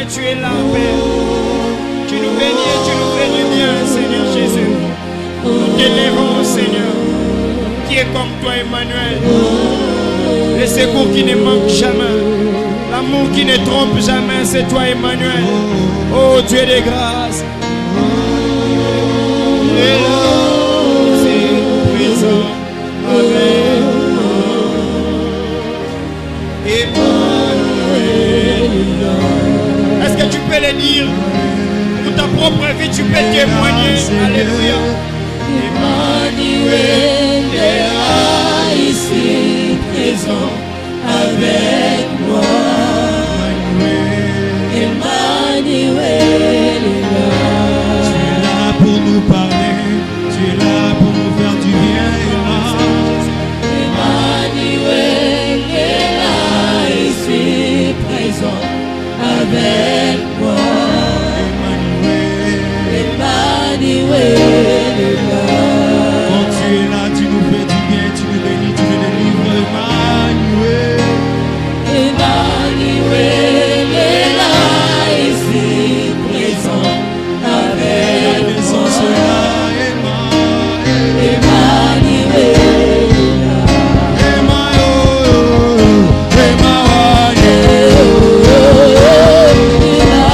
et tu es là, Père. Tu nous bénis et tu nous fais du bien, Seigneur Jésus. Nous t'élèvons, Seigneur. Qui est comme toi, Emmanuel. Le secours qui ne manque jamais. L'amour qui ne trompe jamais, c'est toi, Emmanuel. Oh Dieu de grâce. Il est là, c'est présent avec Emmanuel. Est-ce que tu peux le dire? Pour ta propre vie, tu peux témoigner. Alléluia. Emmanuel est là, ici, présent avec moi. Emmanuel est là. Tu es là pour nous parler, tu es là pour nous faire du bien. Emmanuel est là, ici, présent avec moi. Emmanuel est là. Quand tu es là, tu nous fais du bien, tu nous bénis, tu nous délivres. Emmanuel. Emmanuel est là, ici, présent avec moi. Emmanuel est là. Emmanuel est là,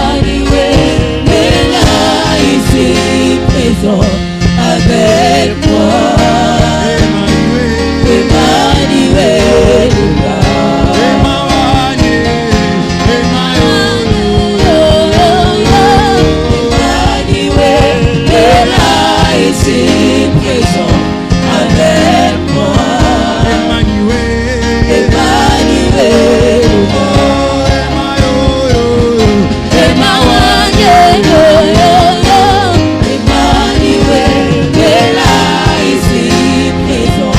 ici, présent avec moi. Emmanuel est là. Ici présent avec moi. Emmanuel, Emmanuel est là, ici présent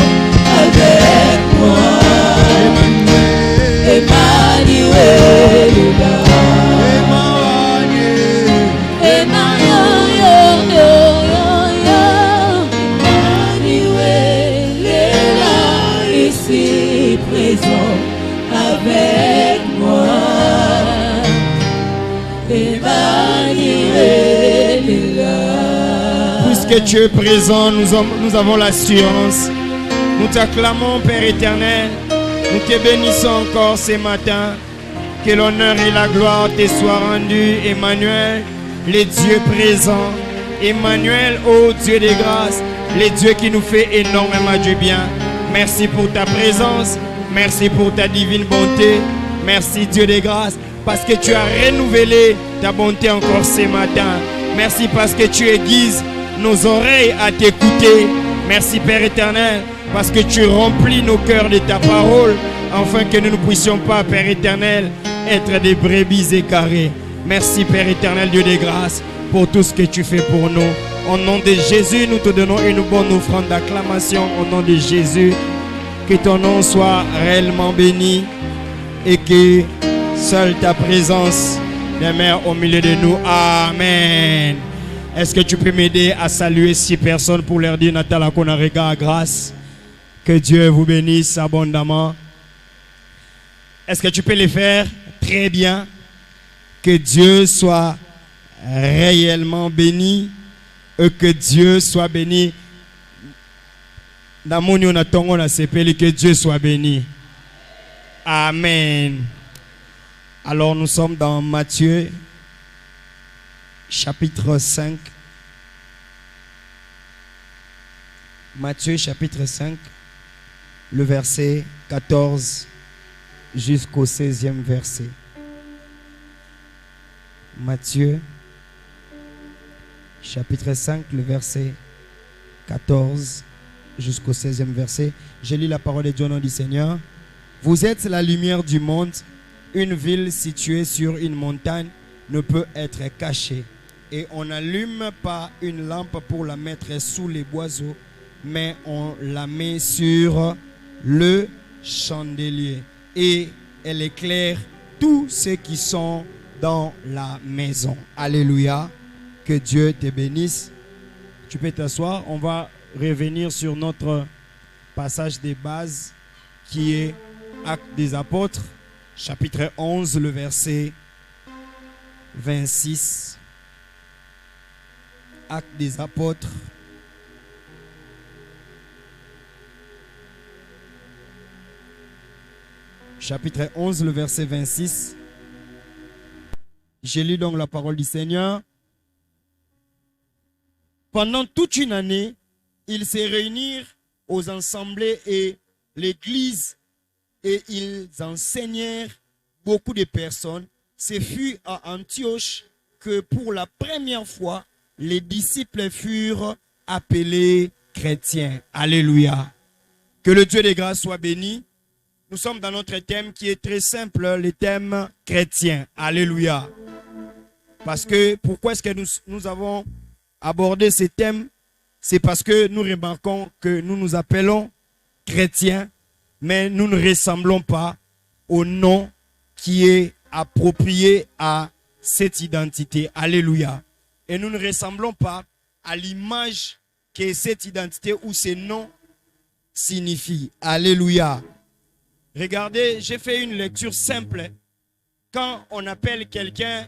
avec moi. Emmanuel est là. Présent avec moi. Emmanuel est là. Puisque tu es présent, nous avons l'assurance. Nous t'acclamons, Père éternel. Nous te bénissons encore ce matin. Que l'honneur et la gloire te soient rendus, Emmanuel, le Dieu présent. Emmanuel, ô Dieu de grâce, le Dieu qui nous fait énormément du bien. Merci pour ta présence. Merci pour ta divine bonté. Merci Dieu de grâce parce que tu as renouvelé ta bonté encore ce matin. Merci parce que tu aiguises nos oreilles à t'écouter. Merci Père éternel parce que tu remplis nos cœurs de ta parole afin que nous ne puissions pas, Père éternel, être des brebis égarées. Merci Père éternel, Dieu de grâce, pour tout ce que tu fais pour nous. Au nom de Jésus, nous te donnons une bonne offrande d'acclamation. Au nom de Jésus, que ton nom soit réellement béni et que seule ta présence demeure au milieu de nous. Amen. Est-ce que tu peux m'aider à saluer 6 personnes pour leur dire Natala Konarega grâce? Que Dieu vous bénisse abondamment. Est-ce que tu peux le faire? Très bien. Que Dieu soit réellement béni et que Dieu soit béni. Que Dieu soit béni. Amen. Alors nous sommes dans Matthieu chapitre 5. Matthieu chapitre 5, le verset 14 jusqu'au 16e verset. Matthieu chapitre 5, le verset 14 jusqu'au 16e verset. Je lis la parole de Dieu au nom du Seigneur. Vous êtes la lumière du monde. Une ville située sur une montagne ne peut être cachée. Et on n'allume pas une lampe pour la mettre sous les boiseaux, mais on la met sur le chandelier. Et elle éclaire tous ceux qui sont dans la maison. Alléluia. Que Dieu te bénisse. Tu peux t'asseoir. On va revenir sur notre passage de base qui est Actes des Apôtres, chapitre 11, le verset 26. Actes des apôtres. Chapitre 11, le verset 26. J'ai lu donc la parole du Seigneur. Pendant toute une année, ils se réunirent aux assemblées et l'église et ils enseignèrent beaucoup de personnes. Ce fut à Antioche que pour la première fois, les disciples furent appelés chrétiens. Alléluia. Que le Dieu des grâces soit béni. Nous sommes dans notre thème qui est très simple, le thème chrétien. Alléluia. Parce que, pourquoi est-ce que nous avons abordé ce thème? C'est parce que nous remarquons que nous nous appelons chrétiens, mais nous ne ressemblons pas au nom qui est approprié à cette identité. Alléluia. Et nous ne ressemblons pas à l'image que cette identité ou ce nom signifie. Alléluia. Regardez, j'ai fait une lecture simple. Quand on appelle quelqu'un,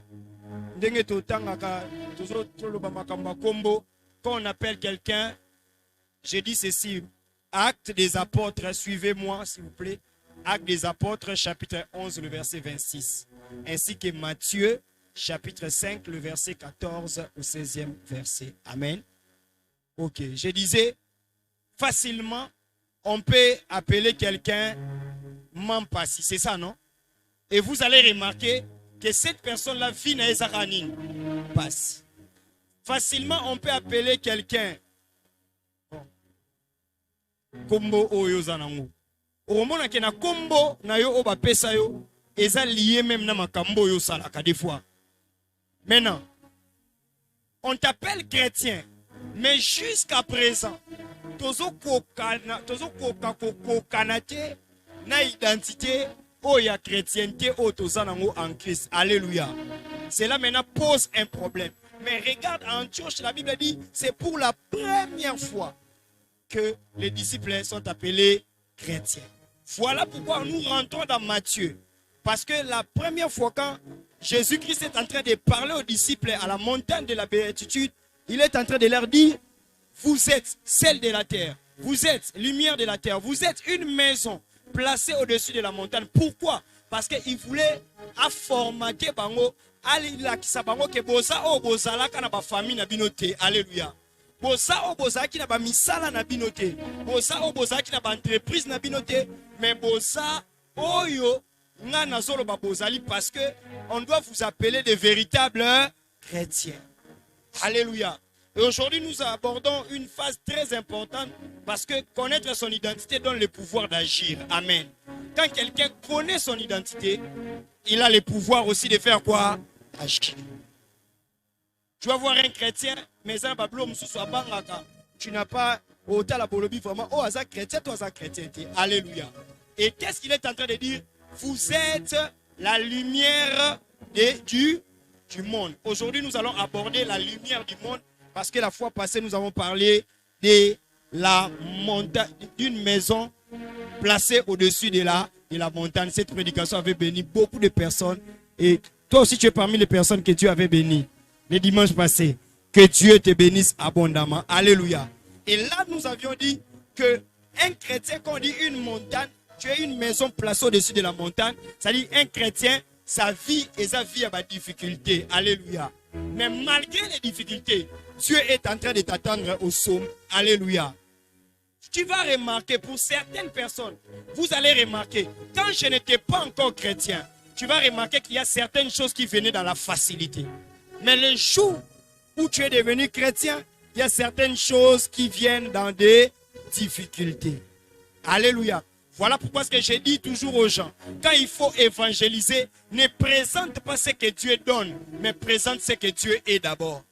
quand on appelle quelqu'un, j'ai dit ceci, Actes des apôtres, suivez-moi s'il vous plaît. Actes des apôtres, chapitre 11, le verset 26. Ainsi que Matthieu, chapitre 5, le verset 14 au 16e verset. Amen. Ok, je disais, facilement, on peut appeler quelqu'un Mampasi, c'est ça, non? Et vous allez remarquer que cette personne-là vit dans les aranin. Passe. Facilement, on peut appeler quelqu'un Kombo Oyo Zanango. Au moment où na Kombo na yo oba pesa yo, eza lié même na makambo yo salaka des fois. Maintenant, on t'appelle chrétien, mais jusqu'à présent, tozo kokanate na identité oya chrétienté o tozanango en Christ. Alléluia. Cela maintenant pose un problème. Mais regarde en Antioche, la Bible dit, c'est pour la première fois que les disciples sont appelés chrétiens. Voilà pourquoi nous rentrons dans Matthieu. Parce que la première fois quand Jésus-Christ est en train de parler aux disciples à la montagne de la béatitude, il est en train de leur dire, vous êtes sel de la terre, vous êtes lumière de la terre, vous êtes une maison placée au-dessus de la montagne. Pourquoi? Parce qu'il voulait formater bango, alilakisa bango ke boza o bozala kana ba famille na binote. Alléluia. Boza o boza ki na ba misala na binote. Boza o boza ki na ba entreprise na binote, mais boza oyo nga na zolo ba bozali parce que on doit vous appeler des véritables chrétiens. Alléluia. Et aujourd'hui, nous abordons une phase très importante parce que connaître son identité donne le pouvoir d'agir. Amen. Quand quelqu'un connaît son identité, il a le pouvoir aussi de faire quoi? Agir. Tu vas voir un chrétien, mais tu n'as pas autant la bolobi vraiment. Oh, ça chrétien, toi, ça chrétien. Alléluia. Et qu'est-ce qu'il est en train de dire? Vous êtes la lumière du monde. Aujourd'hui, nous allons aborder la lumière du monde. Parce que la fois passée, nous avons parlé de la montagne, d'une maison placée au-dessus de la montagne. Cette prédication avait béni beaucoup de personnes. Et toi aussi, tu es parmi les personnes que Dieu avait bénies les dimanches passés. Que Dieu te bénisse abondamment. Alléluia. Et là, nous avions dit que un chrétien, quand on dit une montagne, tu es une maison placée au-dessus de la montagne. C'est-à-dire un chrétien, sa vie et sa vie a des difficultés. Alléluia. Mais malgré les difficultés, Dieu est en train de t'attendre au somme. Alléluia. Tu vas remarquer, pour certaines personnes, vous allez remarquer, quand je n'étais pas encore chrétien, tu vas remarquer qu'il y a certaines choses qui venaient dans la facilité. Mais le jour où tu es devenu chrétien, il y a certaines choses qui viennent dans des difficultés. Alléluia. Voilà pourquoi ce que j'ai dit toujours aux gens. Quand il faut évangéliser, ne présente pas ce que Dieu donne, mais présente ce que Dieu est d'abord.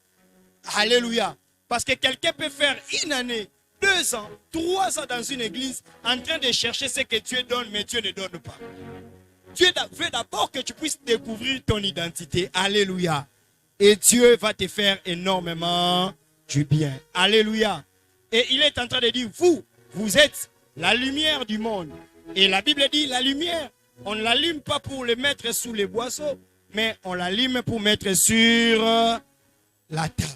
Alléluia. Parce que quelqu'un peut faire une année, 2 ans, 3 ans dans une église en train de chercher ce que Dieu donne, mais Dieu ne donne pas. Dieu veut d'abord que tu puisses découvrir ton identité. Alléluia. Et Dieu va te faire énormément du bien. Alléluia. Et il est en train de dire, vous êtes la lumière du monde. Et la Bible dit, la lumière, on ne l'allume pas pour le mettre sous les boisseaux, mais on la lime pour mettre sur la table.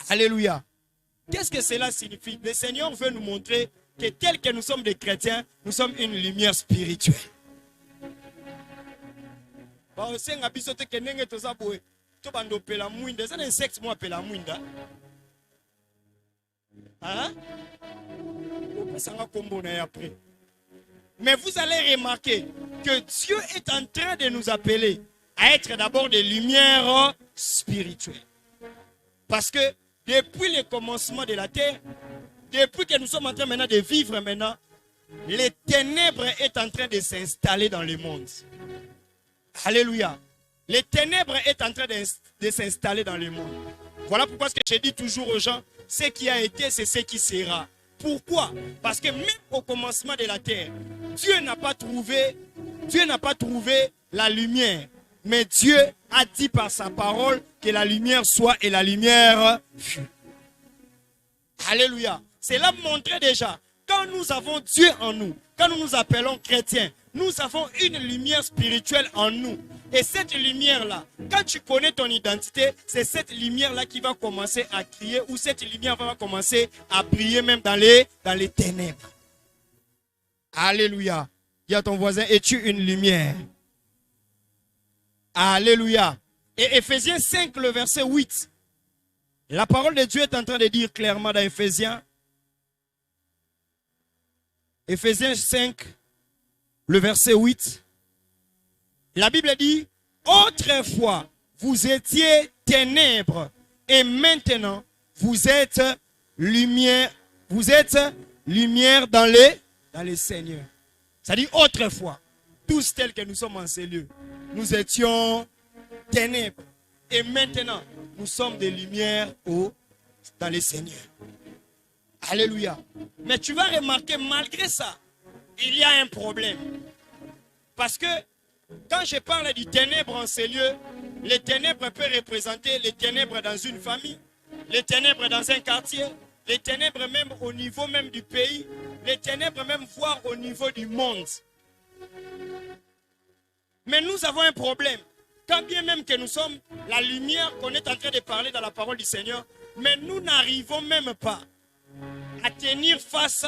Alléluia. Qu'est-ce que cela signifie? Le Seigneur veut nous montrer que tel que nous sommes des chrétiens, nous sommes une lumière spirituelle. Hein? Mais vous allez remarquer que Dieu est en train de nous appeler à être d'abord des lumières spirituelles. Parce que depuis le commencement de la terre, depuis que nous sommes en train maintenant de vivre maintenant, les ténèbres est en train de s'installer dans le monde. Alléluia. Les ténèbres est en train de s'installer dans le monde. Voilà pourquoi ce que je dis toujours aux gens, ce qui a été, c'est ce qui sera. Pourquoi? Parce que même au commencement de la terre, Dieu n'a pas trouvé la lumière. Mais Dieu a dit par sa parole que la lumière soit et la lumière fut. Alléluia. Cela montrait déjà, quand nous avons Dieu en nous, quand nous nous appelons chrétiens, nous avons une lumière spirituelle en nous. Et cette lumière-là, quand tu connais ton identité, c'est cette lumière-là qui va commencer à crier, ou cette lumière va commencer à briller même dans les ténèbres. Alléluia. Dis à ton voisin, es-tu une lumière? Alléluia. Et Éphésiens 5, le verset 8. La parole de Dieu est en train de dire clairement dans Éphésiens. Éphésiens 5, le verset 8. La Bible dit, autrefois, vous étiez ténèbres et maintenant, vous êtes lumière dans les Seigneurs. Ça dit autrefois, tous tels que nous sommes en ces lieux, nous étions ténèbres et maintenant, nous sommes des lumières dans les Seigneurs. Alléluia. Mais tu vas remarquer, malgré ça, il y a un problème. Parce que quand je parle du ténèbre en ces lieux, les ténèbres peuvent représenter les ténèbres dans une famille, les ténèbres dans un quartier, les ténèbres même au niveau même du pays, les ténèbres même voire au niveau du monde. Mais nous avons un problème. Quand bien même que nous sommes la lumière qu'on est en train de parler dans la parole du Seigneur, mais nous n'arrivons même pas à tenir face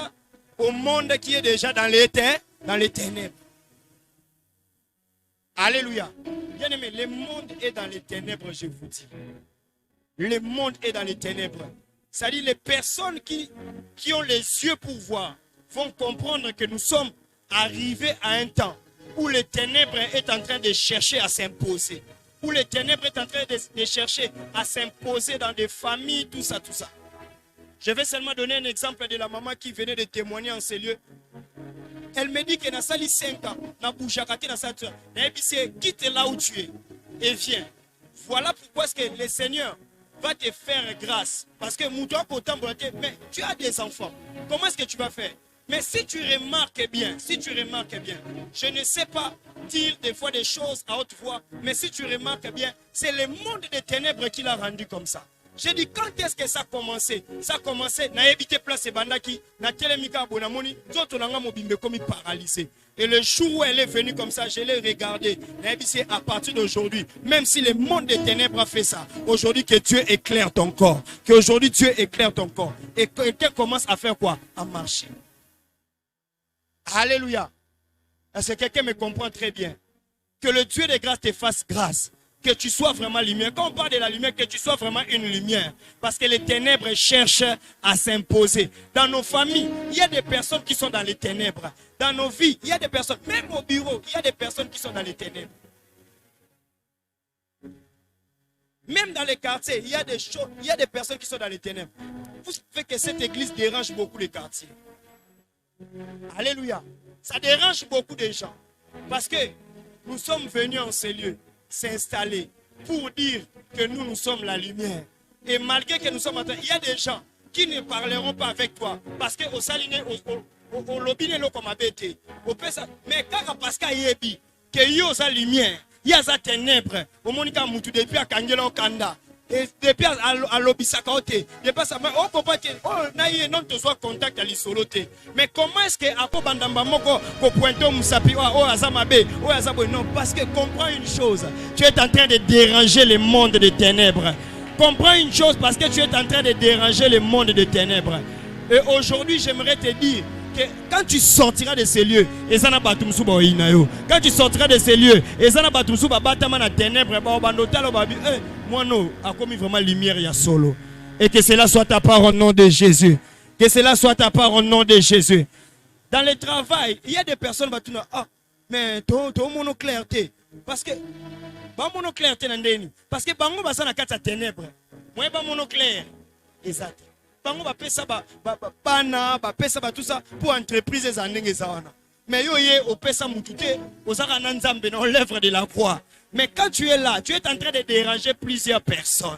au monde qui est déjà dans les ténèbres. Alléluia. Bien aimé, le monde est dans les ténèbres, je vous dis. Le monde est dans les ténèbres. C'est-à-dire les personnes qui ont les yeux pour voir vont comprendre que nous sommes arrivés à un temps où les ténèbres est en train de chercher à s'imposer. Où les ténèbres est en train de chercher à s'imposer dans des familles, tout ça, tout ça. Je vais seulement donner un exemple de la maman qui venait de témoigner en ces lieux. Elle me dit que dans sali 5 ans, dans Bouchakati, dans sa tour, quitte là où tu es et viens. Voilà pourquoi est-ce que le Seigneur va te faire grâce. Parce que mais tu as des enfants. Comment est-ce que tu vas faire? Mais si tu remarques bien, je ne sais pas dire des fois des choses à haute voix, mais si tu remarques bien, c'est le monde des ténèbres qui l'a rendu comme ça. J'ai dit, quand est-ce que ça a commencé? Ça a commencé, na évité place bandaki, na telemika bonamoni, d'autres l'ont mobimbe comme paralysé. Et le jour où elle est venue comme ça, je l'ai regardé. C'est à partir d'aujourd'hui, même si le monde des ténèbres a fait ça, aujourd'hui que Dieu éclaire ton corps. Qu'aujourd'hui Dieu éclaire ton corps. Et qu'elle commence à faire quoi? À marcher. Alléluia. Est-ce que quelqu'un me comprend très bien? Que le Dieu de grâce te fasse grâce. Que tu sois vraiment lumière. Quand on parle de la lumière, que tu sois vraiment une lumière. Parce que les ténèbres cherchent à s'imposer. Dans nos familles, il y a des personnes qui sont dans les ténèbres. Dans nos vies, il y a des personnes, même au bureau, il y a des personnes qui sont dans les ténèbres. Même dans les quartiers, il y a des personnes qui sont dans les ténèbres. Vous savez que cette église dérange beaucoup les quartiers. Alléluia. Ça dérange beaucoup de gens. Parce que nous sommes venus en ces lieux s'installer pour dire que nous sommes la lumière. Et malgré que nous sommes en train, il y a des gens qui ne parleront pas avec toi parce que au saliné au lobby le comme abété au pesa mais quand parce qu'il y a que yo sa lumière il y a sa ténèbre au monika mutu depuis à kangela okanda Et depuis à l'obisakaote, depuis ça, on comprend que non te soit contact à l'isoloté. Mais comment est-ce que à Bandamba Moko ko pointo musapi azamabe non, parce que comprends une chose, tu es en train de déranger le monde des ténèbres. Comprends une chose, parce que tu es en train de déranger le monde des ténèbres. Et aujourd'hui, j'aimerais te dire que quand tu sortiras de ces lieux, quand tu sortiras de ces lieux, moi non, a commis vraiment lumière, il y a solo. Et que cela soit ta part au nom de Jésus. Que cela soit ta part au nom de Jésus. Dans le travail, il y a des personnes qui vont dire, ah, mais tu as mon clarté. Parce que, mon clarté, parce que bango basa na kata ténèbres. Moi, mon clair. Exact. Bango ba pesa ba pesa ba tout ça pour entreprise les années zawana. Mais yo ye au pesa mutute, au saka nanzambe dans l'œuvre de la croix. Mais quand tu es là, tu es en train de déranger plusieurs personnes.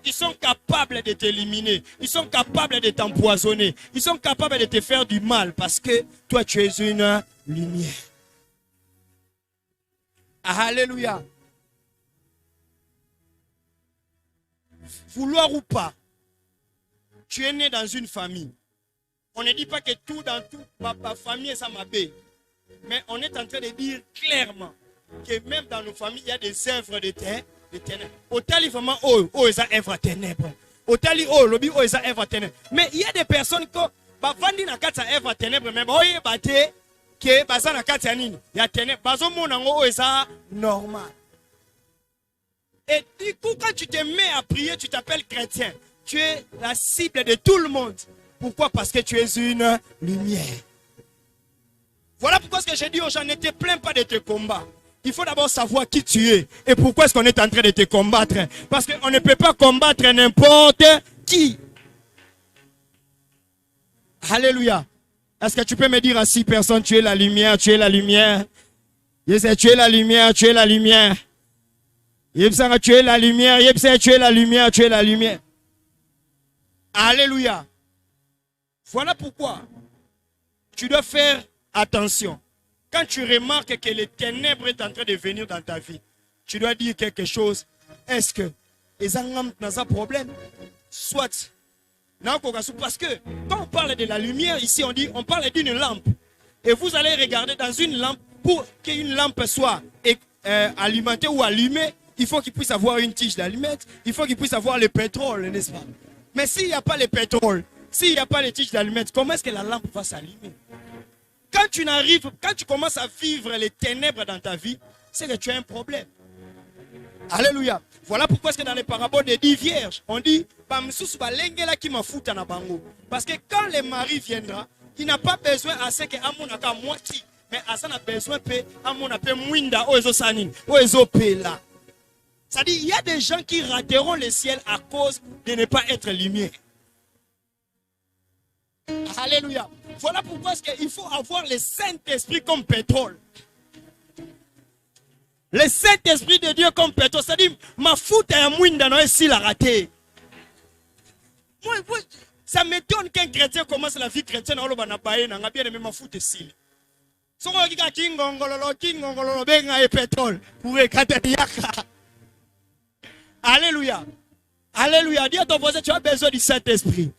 Ils sont capables de t'éliminer. Ils sont capables de t'empoisonner. Ils sont capables de te faire du mal parce que toi tu es une lumière. Alléluia. Vouloir ou pas, tu es né dans une famille. On ne dit pas que tout dans tout, ma famille est ça ma baie. Mais on est en train de dire clairement que même dans nos familles, il y a des œuvres de ténèbres. Otali vraiment ils ont œuvre ténèbres. Otali lobby ils ont œuvre ténèbres. Mais il y a des personnes qui vandi na kata œuvre ténèbres mais oye bate que baza na kata nini ya ténèbres. Bazo mona ngo ils ont normal. Et du coup quand tu te mets à prier, tu t'appelles chrétien. Tu es la cible de tout le monde. Pourquoi? Parce que tu es une lumière. Voilà pourquoi ce que j'ai dit aux gens, ne te plains pas de tes combats. Il faut d'abord savoir qui tu es et pourquoi est-ce qu'on est en train de te combattre. Parce qu'on ne peut pas combattre n'importe qui. Alléluia. Est-ce que tu peux me dire à 6 personnes, tu es la lumière, tu es la lumière. Je sais, tu es la lumière, tu es la lumière. Je sais, tu es la lumière, je sais, tu es la lumière, tu es la lumière. Alléluia. Voilà pourquoi tu dois faire attention. Quand tu remarques que les ténèbres est en train de venir dans ta vie, tu dois dire quelque chose. Est-ce que ils ont un problème? Soit. Parce que quand on parle de la lumière, ici on parle d'une lampe. Et vous allez regarder dans une lampe, pour qu'une lampe soit alimentée ou allumée, il faut qu'il puisse avoir une tige d'allumette, il faut qu'il puisse avoir le pétrole, n'est-ce pas? Mais s'il n'y a pas le pétrole, s'il n'y a pas les tiges d'allumettes, comment est-ce que la lampe va s'allumer? Quand tu commences à vivre les ténèbres dans ta vie, c'est que tu as un problème. Alléluia. Voilà pourquoi est-ce que dans les paraboles des 10 vierges, on dit parce que quand le mari viendra, il n'a pas besoin à ce que Amonaka moitié, mais Asa a besoin de Amonape Mwinda Oezo Sanin, Oezo Pela. C'est-à-dire, il y a des gens qui rateront le ciel à cause de ne pas être lumière. Alléluia. Voilà pourquoi il faut avoir le Saint-Esprit comme pétrole. Le Saint-Esprit de Dieu comme pétrole. C'est-à-dire, ma foute est mouinda non est la raté. Ça m'étonne qu'un chrétien commence la vie chrétienne. On va bien aimé ma foute est si on a kingongololo benga et pétrole pour éclater yaka. Alléluia. Alléluia. Dis à ton voisin, tu as besoin du Saint-Esprit.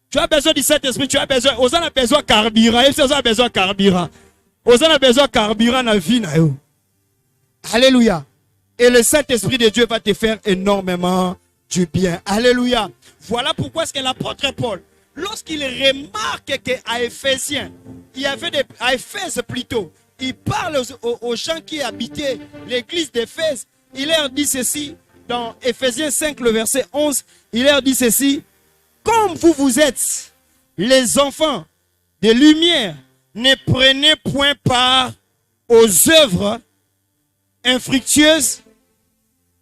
Tu as besoin du Saint-Esprit, tu as besoin. Aux gens ont besoin de carburant. Et aux gens ont besoin de carburant. Aux gens ont besoin de carburant dans la vie. Alléluia. Et le Saint-Esprit de Dieu va te faire énormément du bien. Alléluia. Voilà pourquoi est-ce que l'apôtre Paul, lorsqu'il remarque qu'à Éphésiens, il y avait à Éphèse plutôt, il parle aux gens qui habitaient l'église d'Éphèse. Il leur dit ceci dans Éphésiens 5, le verset 11. Il leur dit ceci. Comme vous êtes les enfants de lumière, ne prenez point part aux œuvres infructueuses.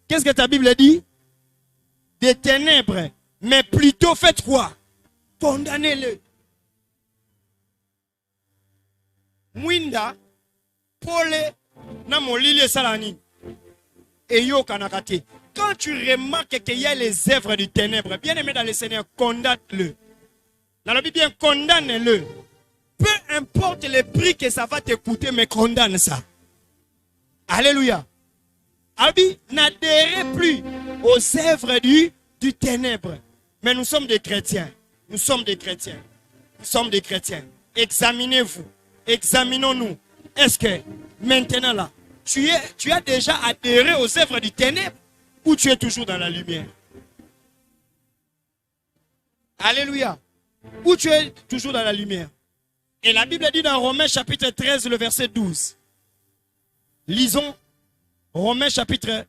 Qu'est-ce que ta Bible dit? Des ténèbres. Mais plutôt faites quoi? Condamnez-le. Mwinda, Pole, Namolili Salani. Et yo kanakate. Quand tu remarques qu'il y a les œuvres du ténèbre, bien aimé dans le Seigneur, condamne-le. Dans la Bible, bien condamne-le. Peu importe le prix que ça va te coûter, mais condamne ça. Alléluia. Abi, n'adhérez plus aux œuvres du du ténèbre. Mais nous sommes des chrétiens. Nous sommes des chrétiens. Nous sommes des chrétiens. Examinez-vous. Examinons-nous. Est-ce que maintenant là, tu as déjà adhéré aux œuvres du ténèbre ou tu es toujours dans la lumière? Alléluia. Ou tu es toujours dans la lumière? Et la Bible dit dans Romains chapitre 13, le verset 12. Lisons Romains chapitre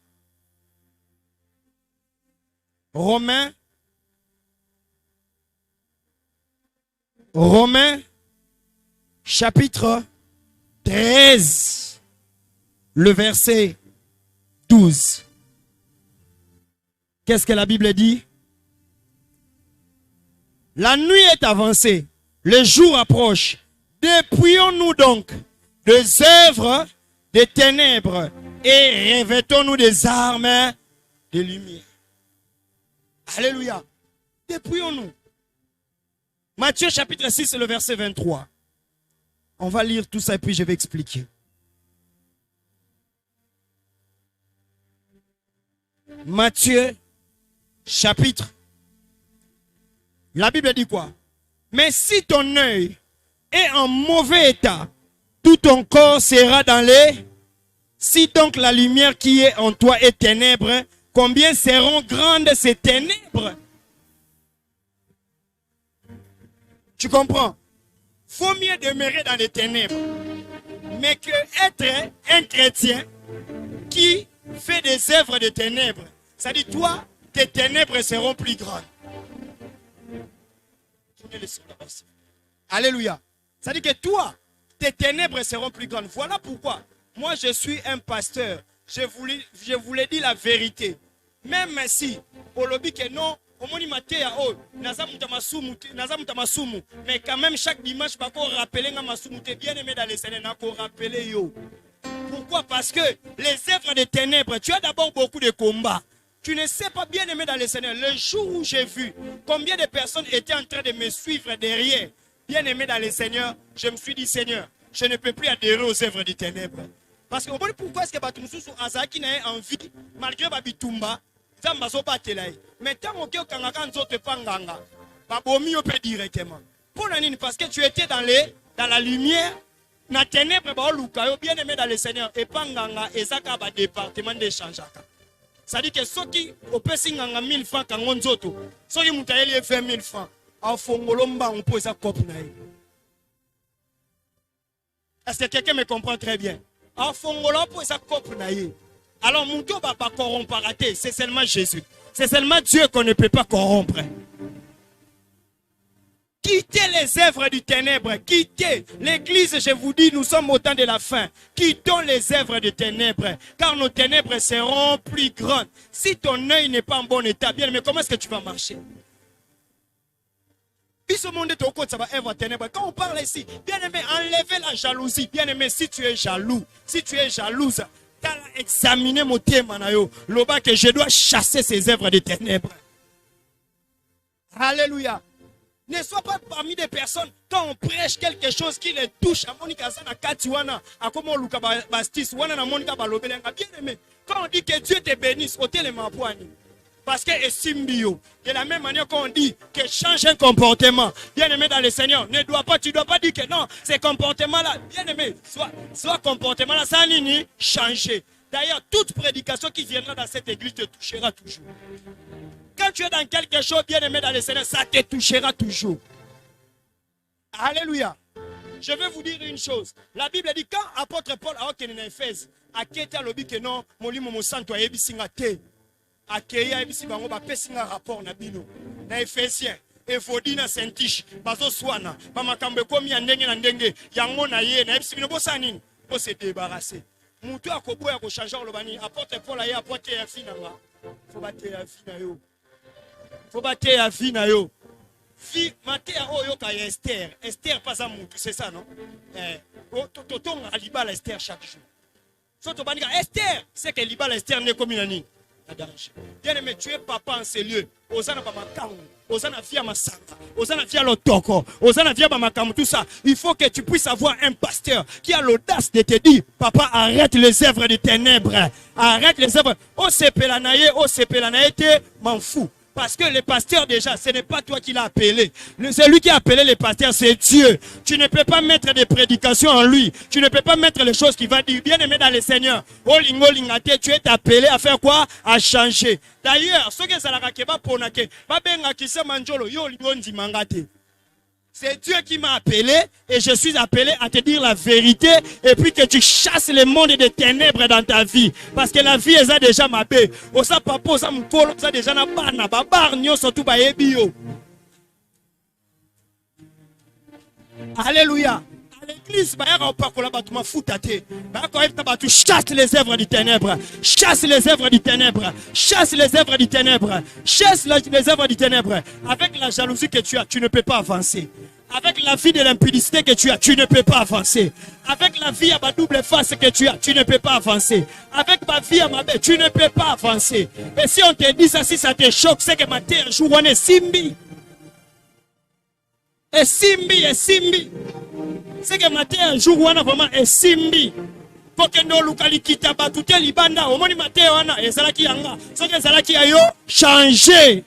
chapitre 13, le verset 12. Qu'est-ce que la Bible dit? La nuit est avancée, le jour approche. Dépouillons-nous donc des œuvres des ténèbres et revêtons-nous des armes de lumière. Alléluia. Dépouillons-nous. Matthieu chapitre 6, le verset 23. On va lire tout ça et puis je vais expliquer. Matthieu chapitre. La Bible dit quoi? Mais si ton œil est en mauvais état, tout ton corps sera dans les... Si donc la lumière qui est en toi est ténèbre, combien seront grandes ces ténèbres? Tu comprends? Faut mieux demeurer dans les ténèbres, mais que être un chrétien qui fait des œuvres de ténèbres. Ça dit, toi, tes ténèbres seront plus grandes. Alléluia. Ça dit que toi, tes ténèbres seront plus grandes. Voilà pourquoi moi je suis un pasteur. Je voulais dire la vérité. Même si, au lobby que non, mais quand même chaque dimanche, je vais rappeler que bien aimé dans les Seigneurs, rappeler yo. Pourquoi? Parce que les œuvres des ténèbres, tu as d'abord beaucoup de combats. Tu ne sais pas, bien aimé dans les Seigneurs, le jour où j'ai vu combien de personnes étaient en train de me suivre derrière, bien aimé dans les Seigneurs, je me suis dit, Seigneur, je ne peux plus adhérer aux œuvres des ténèbres. Parce que pourquoi est-ce que Batumsusu Azaki n'a envie, malgré Babitumba, mais tant que tu panganga, babomi peut directement. Parce que tu étais dans la lumière, na ténèbres bien aimé dans le Seigneur, et panganga et ça ba département d'échange. Ça dit que ceux qui au pesinganga 1000 francs quand on zoto, ceux qui mutaeli 20 000 francs, en fongolomba on peut ça cop naï. Est-ce que quelqu'un me comprend très bien? En fongolomba on peut ça cop naï. Alors, mon Dieu ne va pas corrompre, c'est seulement Jésus. C'est seulement Dieu qu'on ne peut pas corrompre. Quittez les œuvres du ténèbre. Quittez l'église, je vous dis, nous sommes au temps de la fin. Quittons les œuvres du ténèbre, car nos ténèbres seront plus grandes. Si ton œil n'est pas en bon état, bien, mais comment est-ce que tu vas marcher? Quand on parle ici, bien aimé, enlevez la jalousie. Bien aimé, si tu es jaloux, si tu es jalouse, examiner mon thème, l'oba que je dois chasser ces œuvres de ténèbres. Alléluia. Ne sois pas parmi des personnes, quand on prêche quelque chose qui les touche, à Monica Sana Katiwana, à comment Luka Bastis, Wana Monica Balobelenga, bien aimé. Quand on dit que Dieu te bénisse, au télémapoani. Parce que estime bio. De la même manière qu'on dit que change un comportement, bien aimé dans le Seigneur, tu ne dois pas dire que non, ce comportement-là, bien aimé, soit comportement-là, ça n'a changer. D'ailleurs, toute prédication qui viendra dans cette église te touchera toujours. Quand tu es dans quelque chose, bien aimé dans le Seigneur, ça te touchera toujours. Alléluia. Je vais vous dire une chose. La Bible dit quand apôtre Paul a été en Éphèse, a été lobby que non, mon lit mon sang toi ebisinga te. Akeya ebisi bango ba pesinga rapport na bino. Na Éphésiens, Évodie na Saint-Tiche, bazo swana, ba makambe komi ya ndenge na ndenge, yango na ye na ebisi bino bosa nini? Pour se débarrasser. Mutu akoboya ko changer lobani, apôtre Paul a apporté ya fina nga. Faut battre ya fina yo. Faut battre ya fina yo. Fi matea oyo ka Esther. Esther pas à mutu, c'est ça non? Toton alibala Esther chaque jour. Soto banika Esther, c'est que libala Esther n'est comme une bien aimé, tu es papa en ces lieux. Osana Bamakangu, Osana via Masanga, Osana via Lotoko, Osana via Bamakamu, tout ça. Il faut que tu puisses avoir un pasteur qui a l'audace de te dire, papa, arrête les œuvres des ténèbres. Arrête les œuvres. O sepelanaye te m'en fous. Parce que le pasteur déjà, ce n'est pas toi qui l'as appelé. Celui qui a appelé le pasteur, c'est Dieu. Tu ne peux pas mettre des prédications en lui. Tu ne peux pas mettre les choses qu'il va dire. Bien aimé dans le Seigneur. Tu es appelé à faire quoi? À changer. D'ailleurs, ce que ça l'a c'est Dieu qui m'a appelé et je suis appelé à te dire la vérité et puis que tu chasses le monde des ténèbres dans ta vie. Parce que la vie est déjà ma paix. Osa papa, osa mukolo, osa déjà na bana, babar nyoso tu ba ebio. Alléluia. À l'église, chasse les œuvres du ténèbre. Chasse les œuvres du ténèbre. Chasse les œuvres du ténèbre. Chasse les œuvres du ténèbre. Avec la jalousie que tu as, tu ne peux pas avancer. Avec la vie de l'impudicité que tu as, tu ne peux pas avancer. Avec la vie à ma double face que tu as, tu ne peux pas avancer. Avec ma vie à ma bête, tu ne peux pas avancer. Et si on te dit ça, si ça te choque, c'est que ma terre joue, on est simbi. Et simbi, et simbi. C'est que ma terre un jour, on a vraiment un simbi. Pour que nous locali kita batute libanda, au moni matin on a et ça qui anga, c'est que ça qui a yo changé.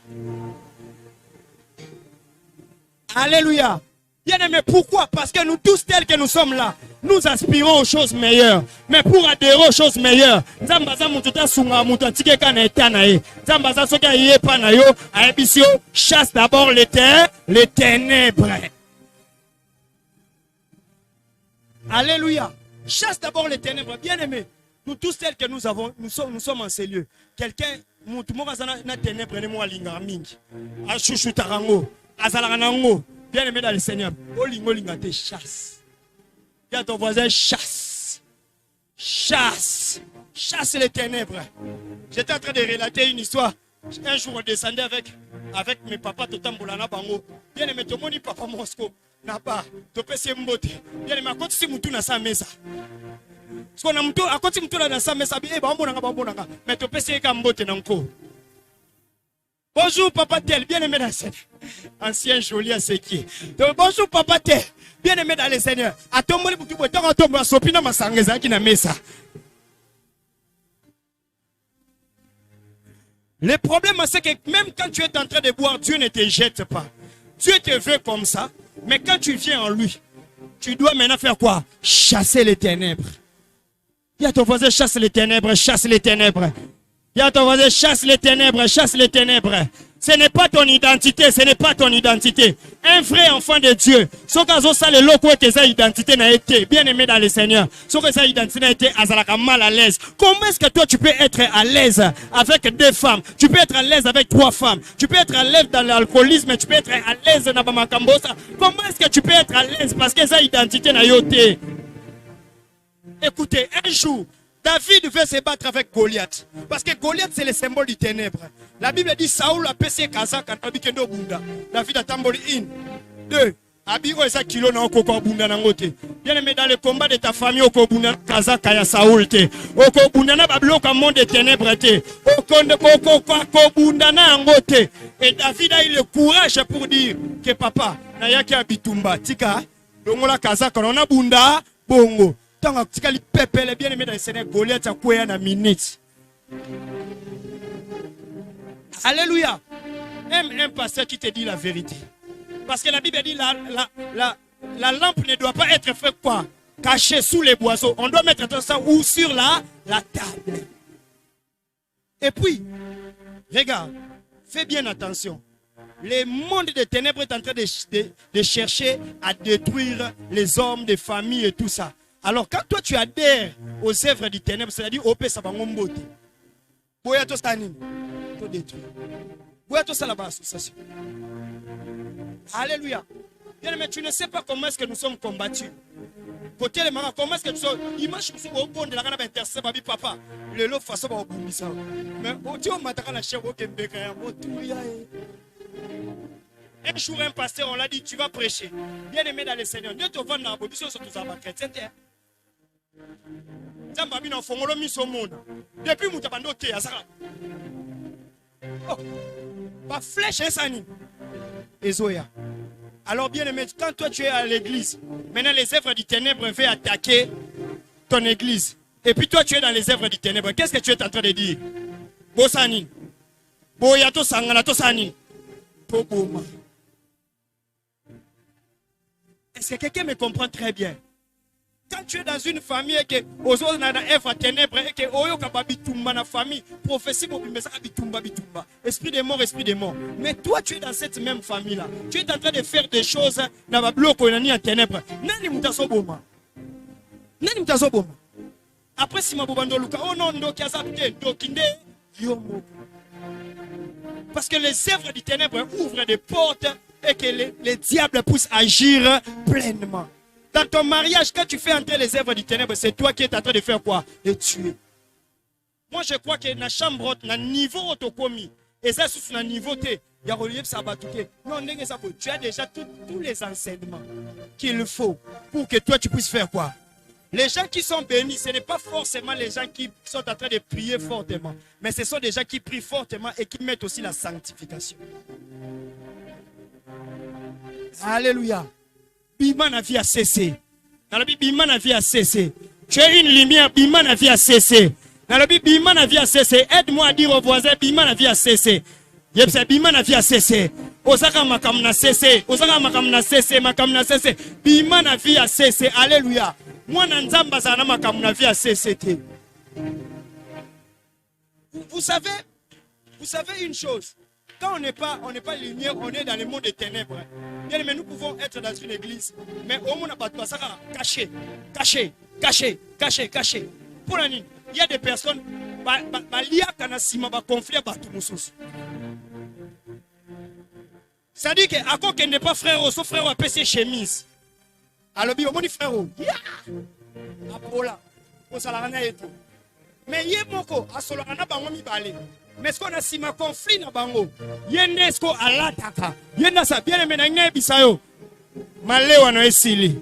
Alléluia. Bien aimé, pourquoi? Parce que nous tous tels que nous sommes là, nous aspirons aux choses meilleures. Mais pour adhérer aux choses meilleures, Zambaza mututa sunga mutantike kana etanae. Zambaza soka yepa na yo, aebisio chasse d'abord les ténèbres. Alléluia. Chasse d'abord les ténèbres. Bien aimé, nous tous tels que nous avons, nous sommes en ces lieux. Quelqu'un, na ténèbres ne mo linga mingi. A chouchou tarango, azalarango. Bien aimé dans le Seigneur. Olingo lingate chasse. Dis à ton voisin chasse. Chasse. Chasse les ténèbres. J'étais en train de relater une histoire. Un jour on descendait avec mes papas Totambolana Bango. Bien aimé, tout le monde dit papa Mosco. Napa, tu peux se mbote. Bien aimé, à côté si moutou na sa mesa. Parce qu'on a moutou, à côté moutou na sa mesa, eh bambo nanga. Mais tu peux se mbote nanko. Bonjour papa tel, bien aimé dans le Seigneur. Ancien joli à ce qui est. Bonjour papa tel, bien aimé dans le Seigneur. A ton moli boutou, tant ton bras sopina masangeza qui na mesa. Le problème c'est que même quand tu es en train de boire, Dieu ne te jette pas. Dieu te veut comme ça, mais quand tu viens en lui, tu dois maintenant faire quoi? Chasser les ténèbres. Il y a ton voisin, chasse les ténèbres, chasse les ténèbres. Il y a ton voisin, chasse les ténèbres, chasse les ténèbres. Ce n'est pas ton identité, ce n'est pas ton identité. Un vrai enfant de Dieu, ce que ça le loco que sa identité n'a été bien aimé dans le Seigneur, ce que sa identité n'a été mal à l'aise. Comment est-ce que toi tu peux être à l'aise avec deux femmes? Tu peux être à l'aise avec trois femmes. Tu peux être à l'aise dans l'alcoolisme, tu peux être à l'aise dans Bamakambosa. Comment est-ce que tu peux être à l'aise parce que sa identité n'a été? Écoutez, un jour, David veut se battre avec Goliath. Parce que Goliath, c'est le symbole du ténèbre. La Bible dit Saoul a péché Kazak quand Abikendo Bunda. David a tamboli 1. 2. Abiro esa kilo na okoko Bunda nangote. Bien aimé dans le combat de ta famille, Oko Bunda Kazak ya Saoul te. Oko Bunda na bablo ka monde de ténèbres te. Oko Bunda na angote. Et David a eu le courage pour dire que papa, na yaki abitumba. Tika, dongola Kazak, on a Bunda, bongo. Tant que tu peuple bien aimé dans le Seigneur, Goliath a quoi en minute. Alléluia. Aime un pasteur qui te dit la vérité. Parce que la Bible dit la lampe ne doit pas être fait quoi? Cachée sous les boiseaux. On doit mettre ça ou sur la table. Et puis, regarde, fais bien attention. Le monde des ténèbres est en train de chercher à détruire les hommes, des familles et tout ça. Alors quand toi tu adhères aux œuvres du ténèbre, c'est-à-dire au Père Sabangombote, Boya to stani, to détruire. Boya to salaba association. Alléluia. Bien mais tu ne sais pas comment est-ce que nous sommes combattus. Côté les marins, comment est-ce que nous sommes? Imagine que au bon de la gana intercès babi papa. Le lot façon ba obumisa. Mais au Dieu mataka la chèvre au Kembeka ya motuya. Un jour un pasteur on l'a dit tu vas prêcher. Bien aimé dans le Seigneur. Dieu te vend dans la position sur tous les chrétiens. Depuis Moutabando te azara. Oh, pas flèche et sani. Ezoya. Alors bien aimé, quand toi tu es à l'église, maintenant les œuvres du ténèbre vont attaquer ton église. Et puis toi tu es dans les œuvres du ténèbre. Qu'est-ce que tu es en train de dire? Bossani. Boya to sangana to sani. To boma. Est-ce que quelqu'un me comprend très bien? Quand tu es dans une famille et que aux autres na œuvre ténèbres et que oyo kababi tumba na famille, prophétie bobimesa bitumba bitumba. Esprit de mort, esprit de mort. Mais toi tu es dans cette même famille là. Tu es en train de faire des choses na ba bloko na ni en ténèbres. Nani mutaso boma? Nani mutaso boma? Après si mabobando luka oh non ndo kiazapte ndo kinde yomo. Parce que les œuvres du ténèbre ouvrent des portes et que les diables puissent agir pleinement. Dans ton mariage, quand tu fais entrer les œuvres du ténèbre, c'est toi qui es en train de faire quoi? De tuer. Moi, je crois que dans la chambre, dans le niveau autocomi, et ça, c'est un niveau T, il y a relié ça va tout. Non, tu as déjà tous les enseignements qu'il faut pour que toi, tu puisses faire quoi? Les gens qui sont bénis, ce n'est pas forcément les gens qui sont en train de prier fortement, mais ce sont des gens qui prient fortement et qui mettent aussi la sanctification. Alléluia. Bima na vie a cessé. Dans la Bible, Bima na vie a cessé. Tu es une lumière, Bima na vie a cessé. Dans la Bible, Bima na vie a cessé. Aide-moi à dire aux voisins, Bima na vie a cessé. Yepse, Bima na vie a cessé. Osaka makam na cessé. Osaka makam na cessé, makam na cessé. Bima na vie a cessé. Alléluia. Moi, Nanzamba sana makam na vie a cessé. Vous savez une chose. Quand on n'est pas lumière, on est dans le monde des ténèbres. Bien, mais nous pouvons être dans une église, mais au monde n'a ça caché. Pour la nuit, il y a des personnes, ça dit que à quoi qu'elle n'est pas frère, son frère a ses chemises. Alors, il y a frère. Mais il y a beaucoup à Solana Bangomi Balé. Mais ce qu'on a si ma conflit na bango, yenesko alataka, yenasa bien aimé na bisayo, malewa no esili,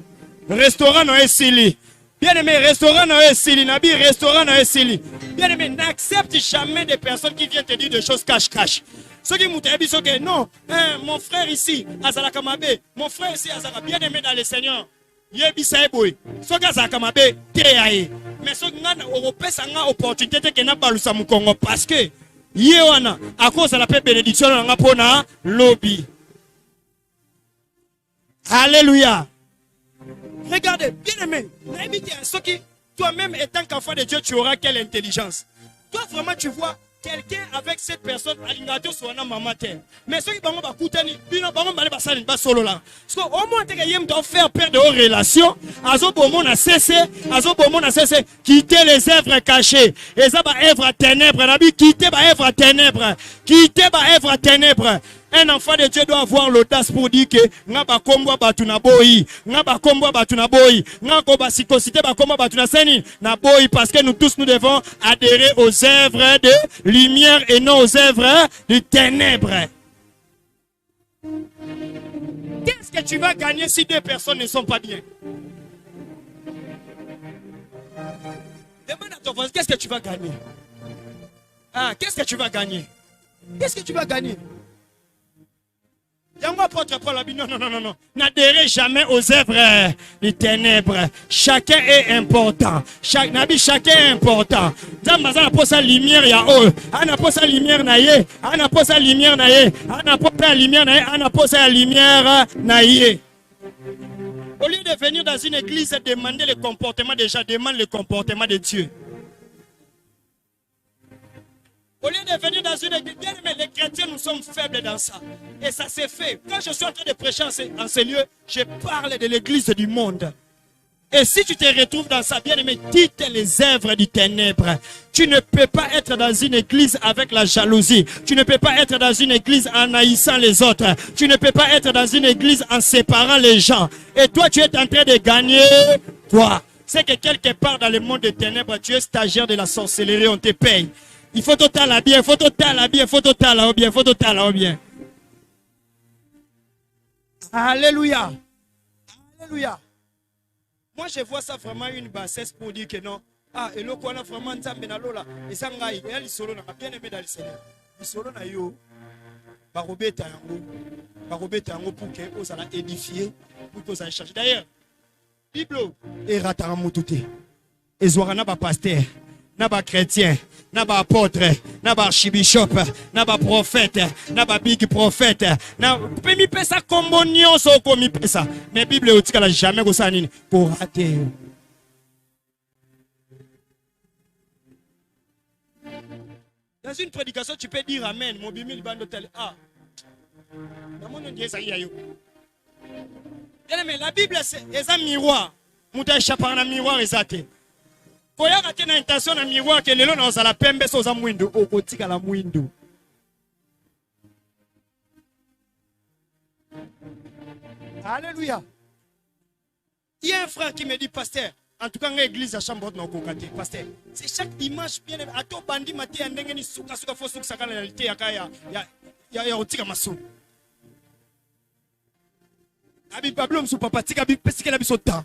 restaurant no esili, bien aimé restaurant no esili, nabi restaurant no esili, bien aimé n'accepte jamais des personnes qui viennent te dire des choses cache. Ceux qui m'ont dit que non, mon frère ici, Azalaka Mabe, mon frère ici, Azalaka bien aimé dans le Seigneur, yebisaye boy, ceux qui Azalaka Mabe, teyaye, mais ceux qui ont européen une opportunité que n'a pas le Congo parce que Yewana, à cause de la paix bénédiction, on a pona lobby. Alléluia. Regardez, bien aimé, toi-même étant qu'enfant de Dieu, tu auras quelle intelligence. Toi vraiment tu vois quelqu'un avec cette personne alignateur sur un maman terre. Mais ceux qui vont coûter bino bango balé basali ba solo là. Parce que au moins que yem doit faire perdre de relations, azo bomo na cessé, quitter les œuvres cachées. Et ça ba œuvre ténèbres, nabi quitter ba œuvre ténèbres. Un enfant de Dieu doit avoir l'audace pour dire que ngaba kombo batuna boyi, ngaba kombo batuna boyi, ngaba sikosité ba kombo batuna seni na boyi parce que nous tous nous devons adhérer aux œuvres de lumière et non aux œuvres de ténèbres. Qu'est-ce que tu vas gagner si deux personnes ne sont pas bien? Demande à ton voisin, qu'est-ce que tu vas gagner? Ah, qu'est-ce que tu vas gagner? Qu'est-ce que tu vas gagner? Non. N'adhérez jamais aux œuvres des ténèbres. Chacun est important. Chacun est important. Zambaza pose la lumière ya oh. Ana pose la lumière na ye. Ana pose la lumière na ye. Ana pose la lumière na ye. Ana pose la lumière na ye. Au lieu de venir dans une église et demander le comportement des gens, demande le comportement de Dieu. Au lieu de venir dans une église, bien aimé, les chrétiens, nous sommes faibles dans ça. Et ça s'est fait. Quand je suis en train de prêcher en ces lieux, je parle de l'église du monde. Et si tu te retrouves dans ça, bien aimé, quitte les œuvres du ténèbre. Tu ne peux pas être dans une église avec la jalousie. Tu ne peux pas être dans une église en haïssant les autres. Tu ne peux pas être dans une église en séparant les gens. Et toi, tu es en train de gagner quoi? C'est que quelque part dans le monde des ténèbres, tu es stagiaire de la sorcellerie, on te paye. Il faut totalement bien, bien. Alléluia. Alléluia. Moi, je vois ça vraiment une bassesse pour dire que non. Ah, et là, on a vraiment Nzambe na lola. Et ça, il y a les solos, on a bien aimé dans le Seigneur. Les solos, na yo. Barobeta yango pour que vous allez édifier, pour que vous allez chercher. D'ailleurs, Bible et Rataramoutoute. Et Zouarana ba pasteur. na ba chrétien, na ba apôtre, na ba archibishop, na ba prophète, na ba big prophète, na mi pesa kombo nyonso ko mi pesa. Mais Bible otikala jamais ko sa nini pour rater. Dans une prédication, tu peux dire amen. Mon bimi bando tel ah. Mais la Bible c'est un miroir. Muta échappe par un miroir exact. Koya kate na intention na miroir que lelo na osala pembe so za mwindo okotika la mwindo. Alléluia. Il y a un frère qui me dit pasteur, en tout cas l'église à chambre na okokate pasteur. C'est chaque dimanche bien ato bandi maté ndenge ni suka suka fo suka saka na réalité ya otika maso. Abi Pablo msu papa tika bi pesike la biso temps.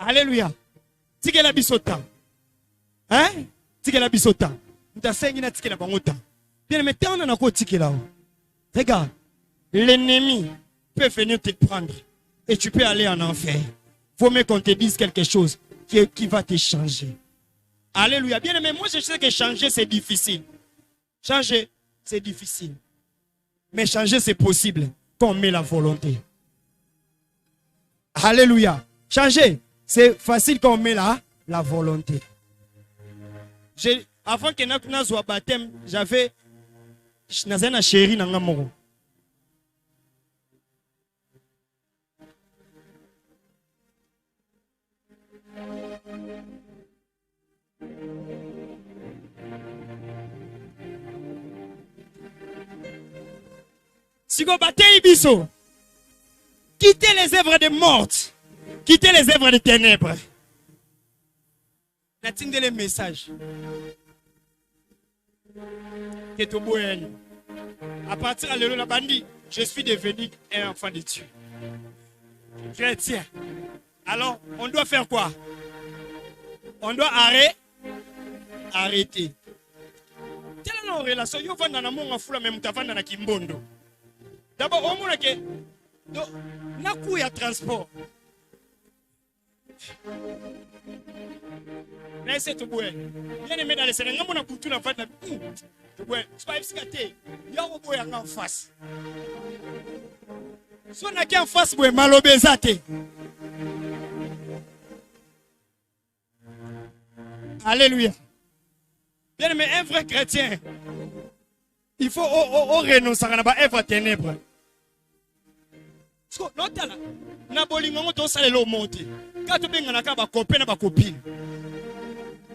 Alléluia. Tike la bisota. Hein? Tike la bisota. Mutasengi na tike la bangota. Bien mais tant na ko tike là. Regarde. L'ennemi peut venir te prendre et tu peux aller en enfer. Faut mieux qu'on te dise quelque chose qui va te changer. Alléluia. Bien mais moi je sais que changer c'est difficile. Changer c'est difficile. Mais changer c'est possible quand on met la volonté. Alléluia. Changer c'est facile quand on met la volonté. Avant que nous soyons baptême, j'avais une chérie dans mon. Si vous battez Ibiso, quittez les œuvres de morte. Quittez les œuvres de ténèbres. N'attendez les messages. À partir de la bandit, je suis devenu un enfant de Dieu. Chrétien. Alors, on doit faire quoi? On doit arrêter. Quelle est notre relation? Yo vanda na monga fula même tavanda na kimbondo. D'abord, on m'a dit, na kuya transport. Mais c'est tout bon. Bien aimé dans les Sénégal, on a coutu la fête. Tout bon. C'est pas escaté. Il y a un boy en face. Si on a qui en face, boy, malobésate. Alléluia. Bien aimé, un vrai chrétien, il faut renoncer à la œuvre ténèbres. Notala, na bolingo to sale lo monte. Kato benga na kaba kopé na ba copine.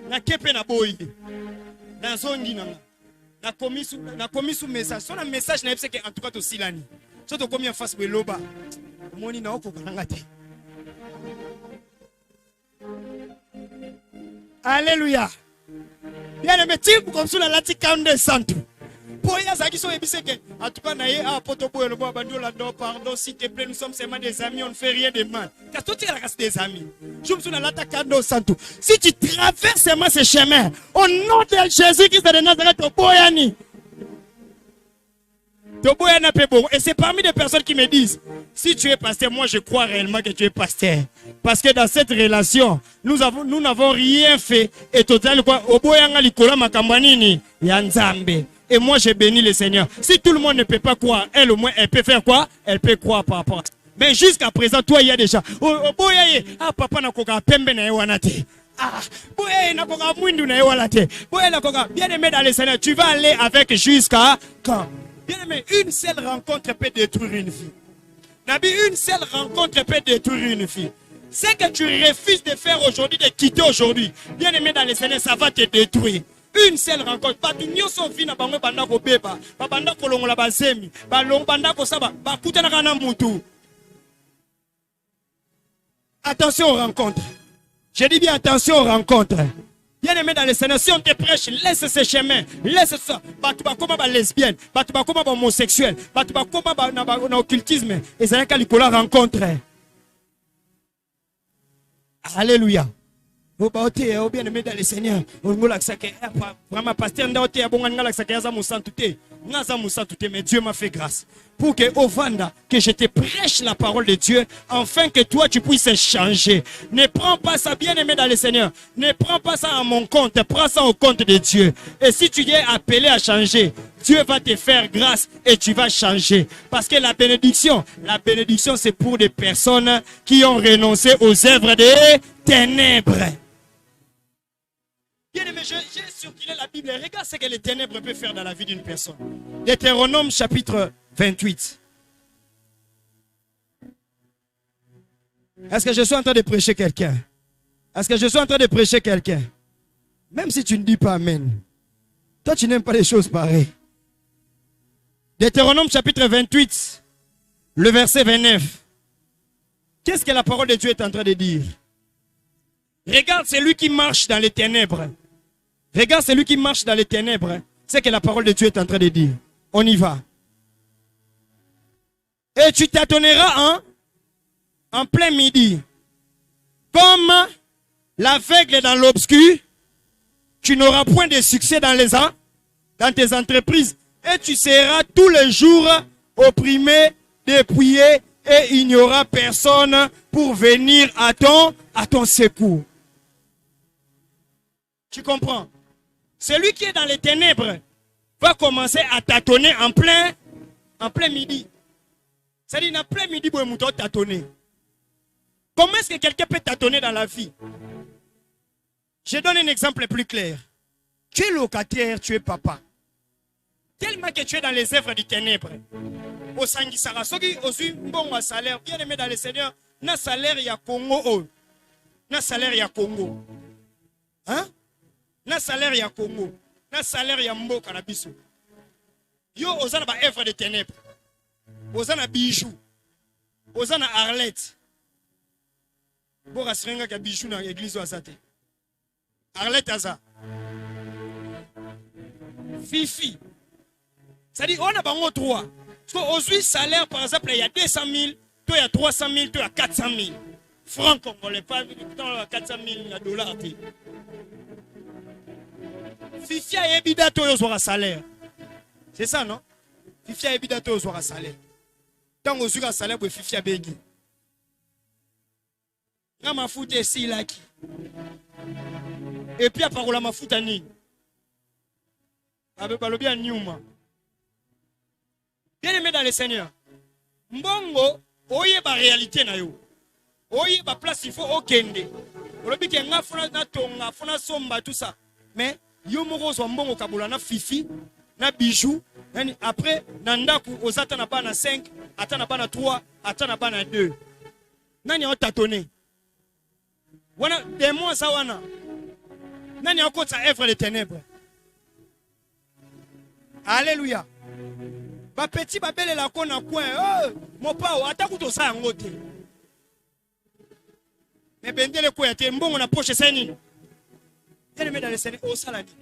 Na kepe na boyi. Na zongi na komisu message. Son un message na epse que en tout cas to silani. So to komi en face be loba. Moni na oko kananga te. Alléluia. Bien aimé, tu comme sur la lati kande santo. En tout cas, pardon, s'il te plaît, nous sommes seulement des amis, on ne fait rien de mal. Car toi, tu es des amis. Si tu traverses seulement ce chemin, au nom de Jésus-Christ de Nazareth, et c'est parmi les personnes qui me disent, si tu es pasteur, moi je crois réellement que tu es pasteur. Parce que dans cette relation, nous n'avons rien fait. Et total quoi, et moi j'ai béni le Seigneur. Si tout le monde ne peut pas croire, elle au moins elle peut faire quoi? Elle peut croire par rapport à ça. Mais jusqu'à présent, toi il y a déjà. Ah papa n'a koka pembe na ewanate. Ah, n'a koka mwindu na ewalate. N'a koka bien aimé dans le Seigneur, tu vas aller avec jusqu'à quand? Bien aimé, une seule rencontre peut détruire une vie. Nabi, une seule rencontre peut détruire une vie. Ce que tu refuses de faire aujourd'hui, de quitter aujourd'hui, bien aimé dans le Seigneur, ça va te détruire. Une seule rencontre. Pas tout le monde vient à banda ko beba, ba banda ko longola ba zemi, ba long banda ko saba, ba kutana kana mutu. Attention aux rencontres. Je dis bien attention aux rencontres. Bien aimé dans le Seigneur, si on te prêche, laisse ce chemin, laisse ça. Batuba comme ba lesbienne, batuba comme ba homosexuel, batuba comme ba na occultisme. Et c'est un cas qu'on rencontre. Alléluia. Vous bien aimé dans le Seigneur. Vraiment pasteur ndaote ya bonga ngala sakaya za musantu te. Mais Dieu m'a fait grâce pour que Ovanda, que je te prêche la parole de Dieu, afin que toi tu puisses changer. Ne prends pas ça, bien aimé dans le Seigneur. Ne prends pas ça à mon compte, prends ça au compte de Dieu. Et si tu es appelé à changer, Dieu va te faire grâce et tu vas changer. Parce que la bénédiction c'est pour des personnes qui ont renoncé aux œuvres des ténèbres. Bien aimé, j'ai circulé la Bible. Regarde ce que les ténèbres peuvent faire dans la vie d'une personne. Deutéronome chapitre 28. Est-ce que je suis en train de prêcher quelqu'un? Est-ce que je suis en train de prêcher quelqu'un? Même si tu ne dis pas Amen. Toi, tu n'aimes pas les choses pareilles. Deutéronome chapitre 28, le verset 29. Qu'est-ce que la parole de Dieu est en train de dire? Regarde celui qui marche dans les ténèbres. Regarde celui qui marche dans les ténèbres. C'est ce que la parole de Dieu est en train de dire. On y va. Et tu tâtonneras en plein midi. Comme l'aveugle dans l'obscur, tu n'auras point de succès dans tes entreprises. Et tu seras tous les jours opprimé, dépouillé, et il n'y aura personne pour venir à ton secours. Tu comprends? Celui qui est dans les ténèbres va commencer à tâtonner en plein midi. C'est-à-dire, en plein midi, vous pouvez tâtonner. Comment est-ce que quelqu'un peut tâtonner dans la vie? Je donne un exemple plus clair. Tu es locataire, tu es papa. Tellement que tu es dans les œuvres du ténèbre. Au Sangisara, soki osu mbongo salaire, bien aimé dans le Seigneur, na salaire ya Congo. Na salaire ya Congo. Hein? Na salaire ya Congo. Na salaire ya mboka na biso. Yo ozana ba œuvre de ténèbres. Ozana bijou. Ozana Arlette. Bora sirenga ka bijou na église azate. Arlette aza. Fifi. C'est-à-dire, on a bango 3. Parce qu'au salaire, par exemple, il y a 200 000, toi il y a 300 000, toi il y a 400 000. Francs congolais, pas 400 000 dollars. Fifi a ébida toi au salaire. C'est ça, non? Fifi a ébida toi au salaire. Tant que tu as salaire, Fifi a bégi. Quand ma foute est ici, là. Et puis, à part la ma foute à Nîmes. Avec le bien Newman. Bien aimé dans le Seigneur. Mbongo, oye ba réalité na yo. Oye ba place il faut okende. Olobi ke nga funa na tonga, funa somba tout ça. Mais yo moko zo mbongo kabula na fifi, na bijou, nani après na ndaku ozata na bana 5, ata na bana 3, ata na bana 2. Nani o tâtonner? Wana des mois ça wana. Nani o kota œuvre des ténèbres. Alléluia. Ba petit babele la kona coin mon pao ataku to sa ngote mais bendele ko yate mbongo na poche ça nini elle met dans le Seigneur au saladi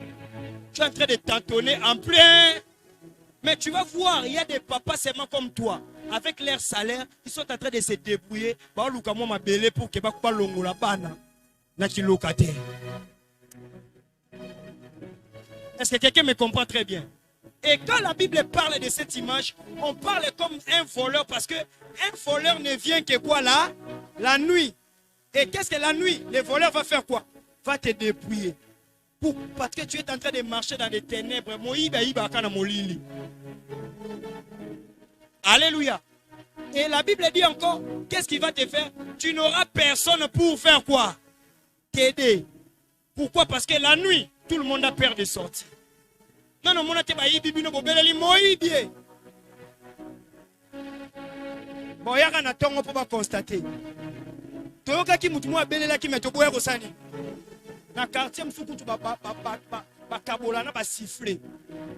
tu es en train de tâtonner en plein mais tu vas voir il y a des papas seulement comme toi avec leur salaire ils sont en train de se débrouiller ba luka mo mabele pour que ba ko longola bana na ki locataire. Est-ce que quelqu'un me comprend très bien? Et quand la Bible parle de cette image, on parle comme un voleur parce que un voleur ne vient que quoi là? La nuit. Et qu'est-ce que la nuit? Le voleur va faire quoi? Va te dépouiller. Parce que tu es en train de marcher dans les ténèbres. Alléluia. Et la Bible dit encore, qu'est-ce qu'il va te faire? Tu n'auras personne pour faire quoi? T'aider. Pourquoi? Parce que la nuit, tout le monde a peur de sortir. Non, non, mon ate ba yibi bino bobeleli moyibie. Bon, yaka na tongo po ba constater. Toyoka ki mutu mo abelela ki meto boya kosani. Na quartier mfuku tu ba kabola na ba siffler.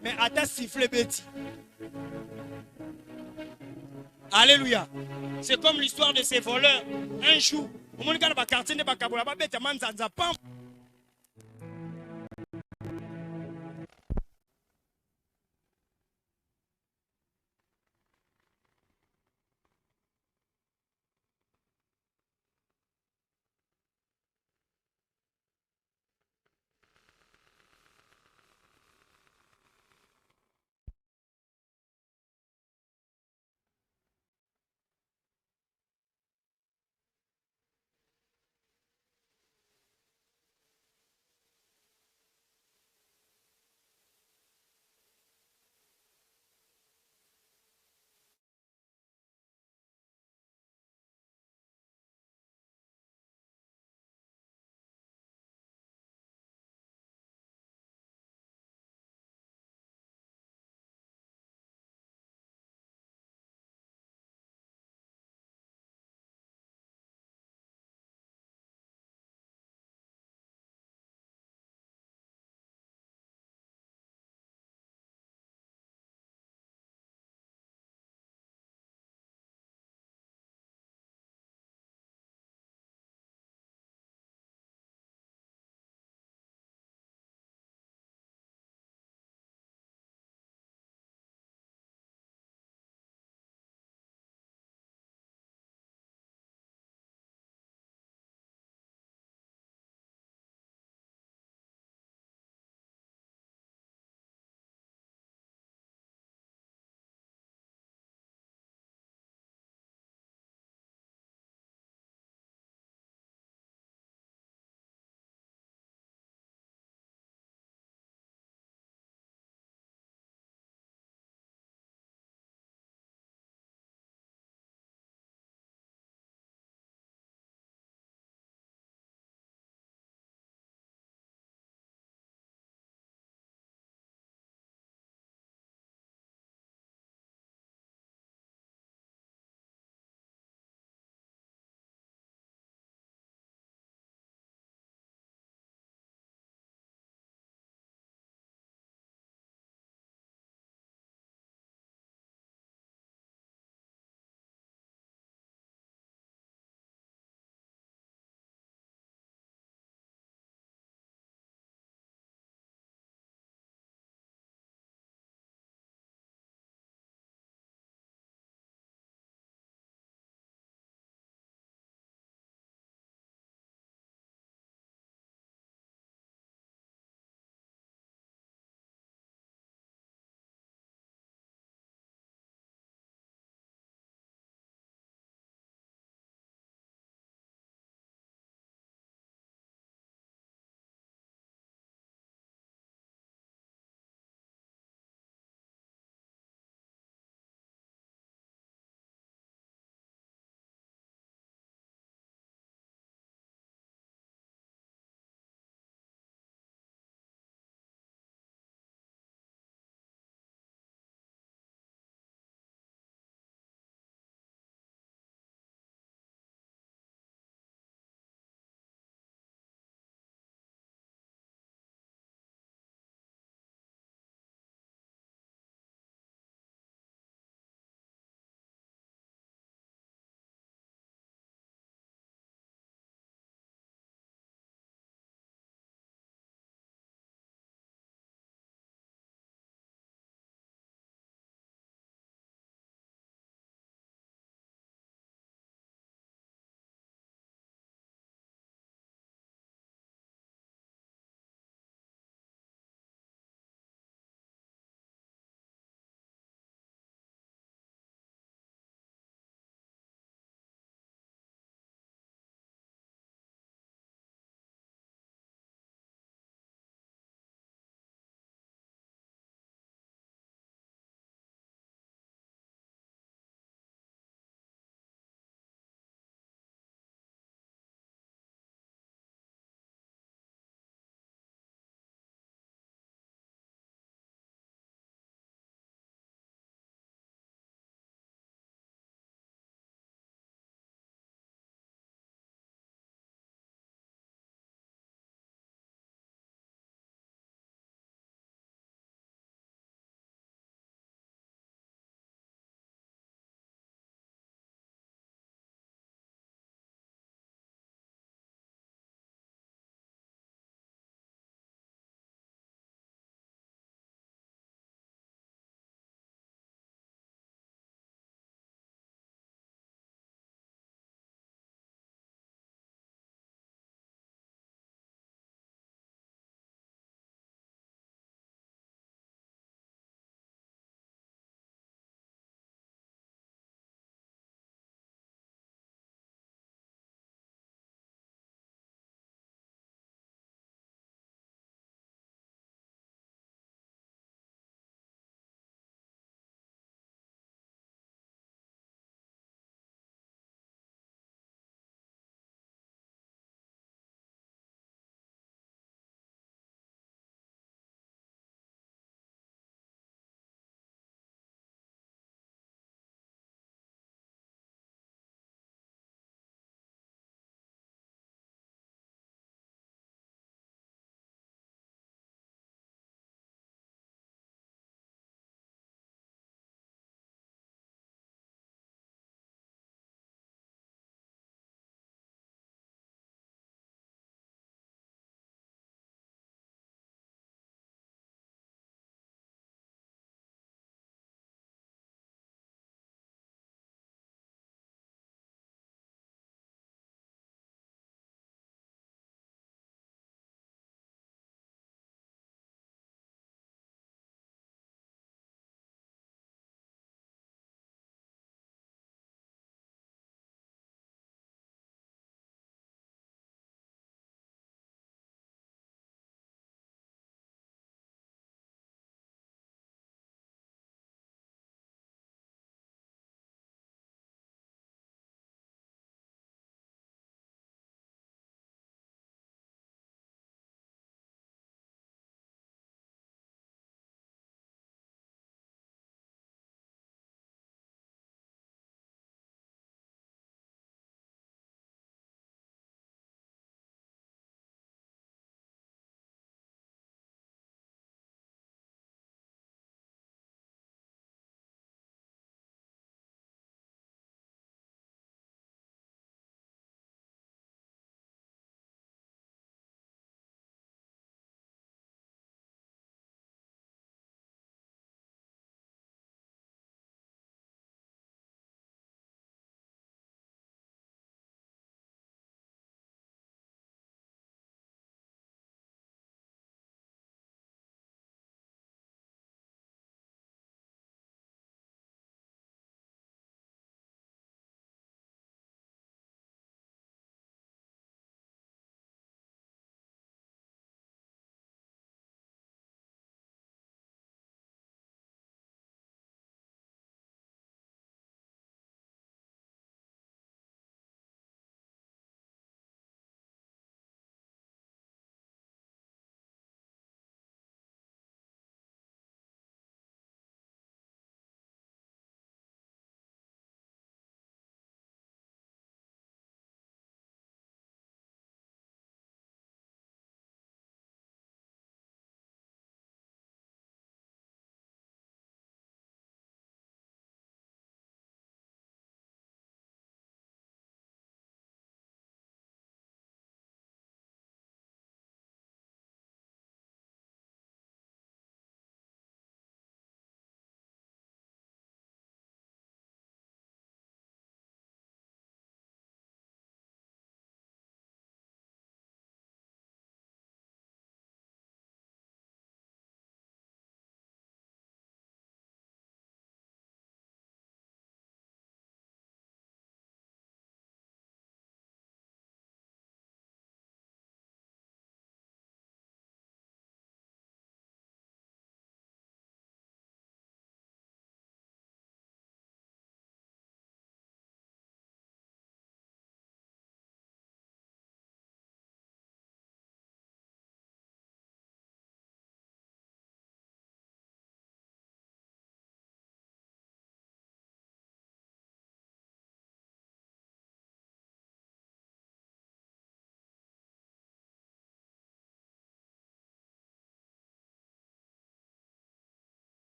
Mais ata siffler beti. Alléluia. C'est comme l'histoire de ces voleurs. Un jour, au monde ba quartier ne ba kabola ba beta manzanza pam.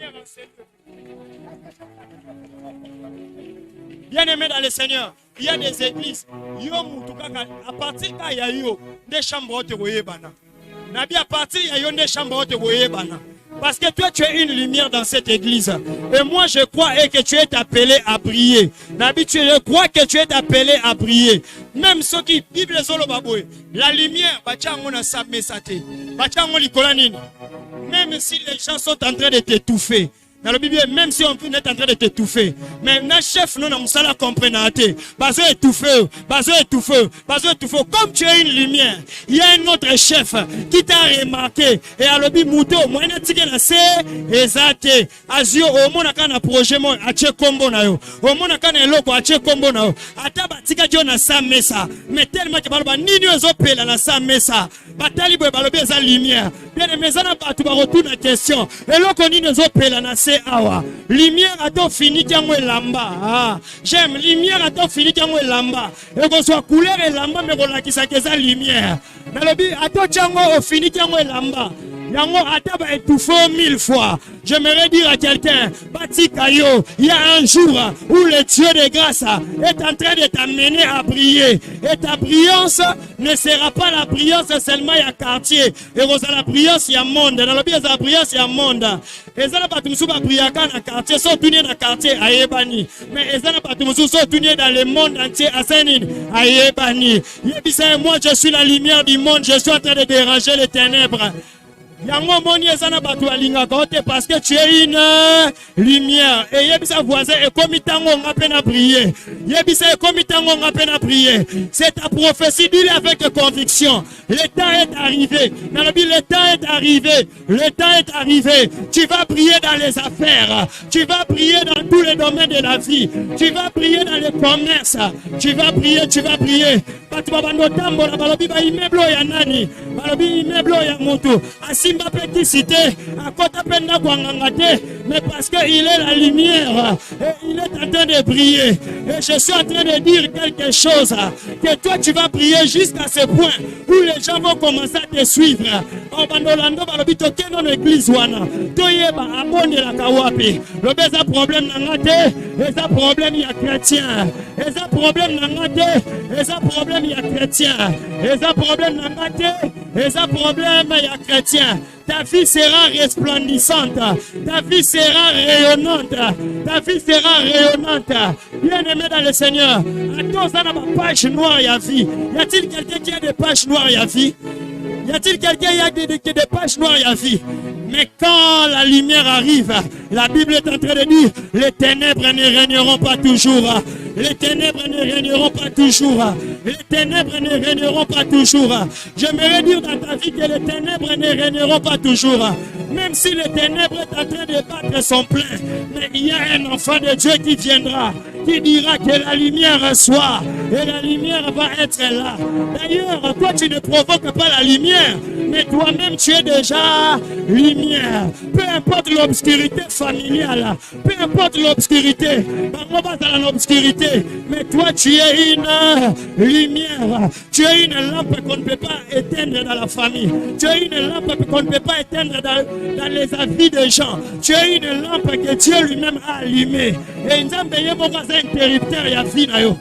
lumière en ces lieux. Bien-aimé dans le Seigneur, il y a des églises. À partir de là, il y a des chambres de Woyebana. Nabi, à partir de là, il y a des chambres de Woyebana. Parce que toi, tu es une lumière dans cette église. Et moi, je crois que tu es appelé à prier. Nabi, je crois que tu es appelé à prier. Même ceux qui vivent les Olobaboué, la lumière, même si les gens sont en train de t'étouffer, dans la Bible, même si on est en train de t'étouffer, mais notre chef, nous n'avons pas compris. Bazo étouffé. Comme tu es une lumière, il y a un autre chef qui t'a remarqué. Et à l'objet, Mouto, moi, je suis assez exalté. Azio, au monde, on a un projet, on a un combo. Au monde, on a un loco, on a un combo. Ataba, tika, on a sa mesa. Mais tellement que balba, ni nous opé la sa mesa. Batali, balobé, sa lumière. Bien, mais on n'a pas tout retour la question. Et là, on nous opé la awa lumière a to fini kango lamba j'aime lumière a to fini kango lamba et qu'on soit couleur et lamba mais qu'on la kisa kesa lumière mais le bi a to chango au fini kango lamba yango ataba étouffé 1000 fois. J'aimerais dire à quelqu'un, Bati Kayo, il y a un jour où le Dieu de grâce est en train de t'amener à prier. Et ta brillance ne sera pas la brillance seulement il y a quartier. Et vous avez la brillance il y a monde. Dans le bien la brillance il y a monde. Et ça n'a pas tout le monde dans le quartier, sont tournés dans le quartier à Yébani. Mais ça n'a pas tout le monde sont tournés dans le monde entier à Sénin, à Yébani. Moi je suis la lumière du monde, je suis en train de déranger les ténèbres. Yango moni ezana batu alinga kote parce que tu es une lumière et yebisa voisin et comme tango nga pena prier yebisa comme tango nga pena prier c'est ta prophétie dis-le avec conviction le temps est arrivé dans la Bible le temps est arrivé tu vas prier dans les affaires tu vas prier dans tous les domaines de la vie tu vas prier dans le commerce tu vas prier batu babando tambo na balobi ba immeuble ya nani balobi immeuble ya moto Simba petit cité, à côté penda Kwangangate, mais parce qu'il est la lumière, et il est en train de briller. Et je suis en train de dire quelque chose, que toi tu vas prier jusqu'à ce point où les gens vont commencer à te suivre. En Bandolando, Balobito, dans l'église, Toyeba, Amone la Kawapi, le beza problème n'angate, et ça problème il y a chrétien, et ça problème n'angate, et ça problème il y a chrétien, et ça problème n'angate, et ça problème il y a chrétien. Ta vie sera resplendissante. Ta vie sera rayonnante. Ta vie sera rayonnante. Bien-aimé dans le Seigneur, à tous ça n'a pas page noire y a vie. Y a-t-il quelqu'un qui a des pages noires y a vie? Y a-t-il quelqu'un qui a des pages noires y a vie? Mais quand la lumière arrive, la Bible est en train de dire, les ténèbres ne régneront pas toujours. Les ténèbres ne régneront pas toujours. Les ténèbres ne régneront pas toujours. J'aimerais dire dans ta vie que les ténèbres ne régneront pas toujours. Même si les ténèbres sont en train de battre son plein, mais il y a un enfant de Dieu qui viendra, qui dira que la lumière soit, et la lumière va être là. D'ailleurs, toi tu ne provoques pas la lumière, mais toi-même tu es déjà lumière. Peu importe l'obscurité familiale, peu importe l'obscurité, on va dans l'obscurité, mais toi tu es une lumière, tu es une lampe qu'on ne peut pas éteindre dans la famille, tu es une lampe qu'on ne peut pas éteindre dans les avis des gens, tu es une lampe que Dieu lui-même a allumée. Et nous avons interrupteur ya vie na yo.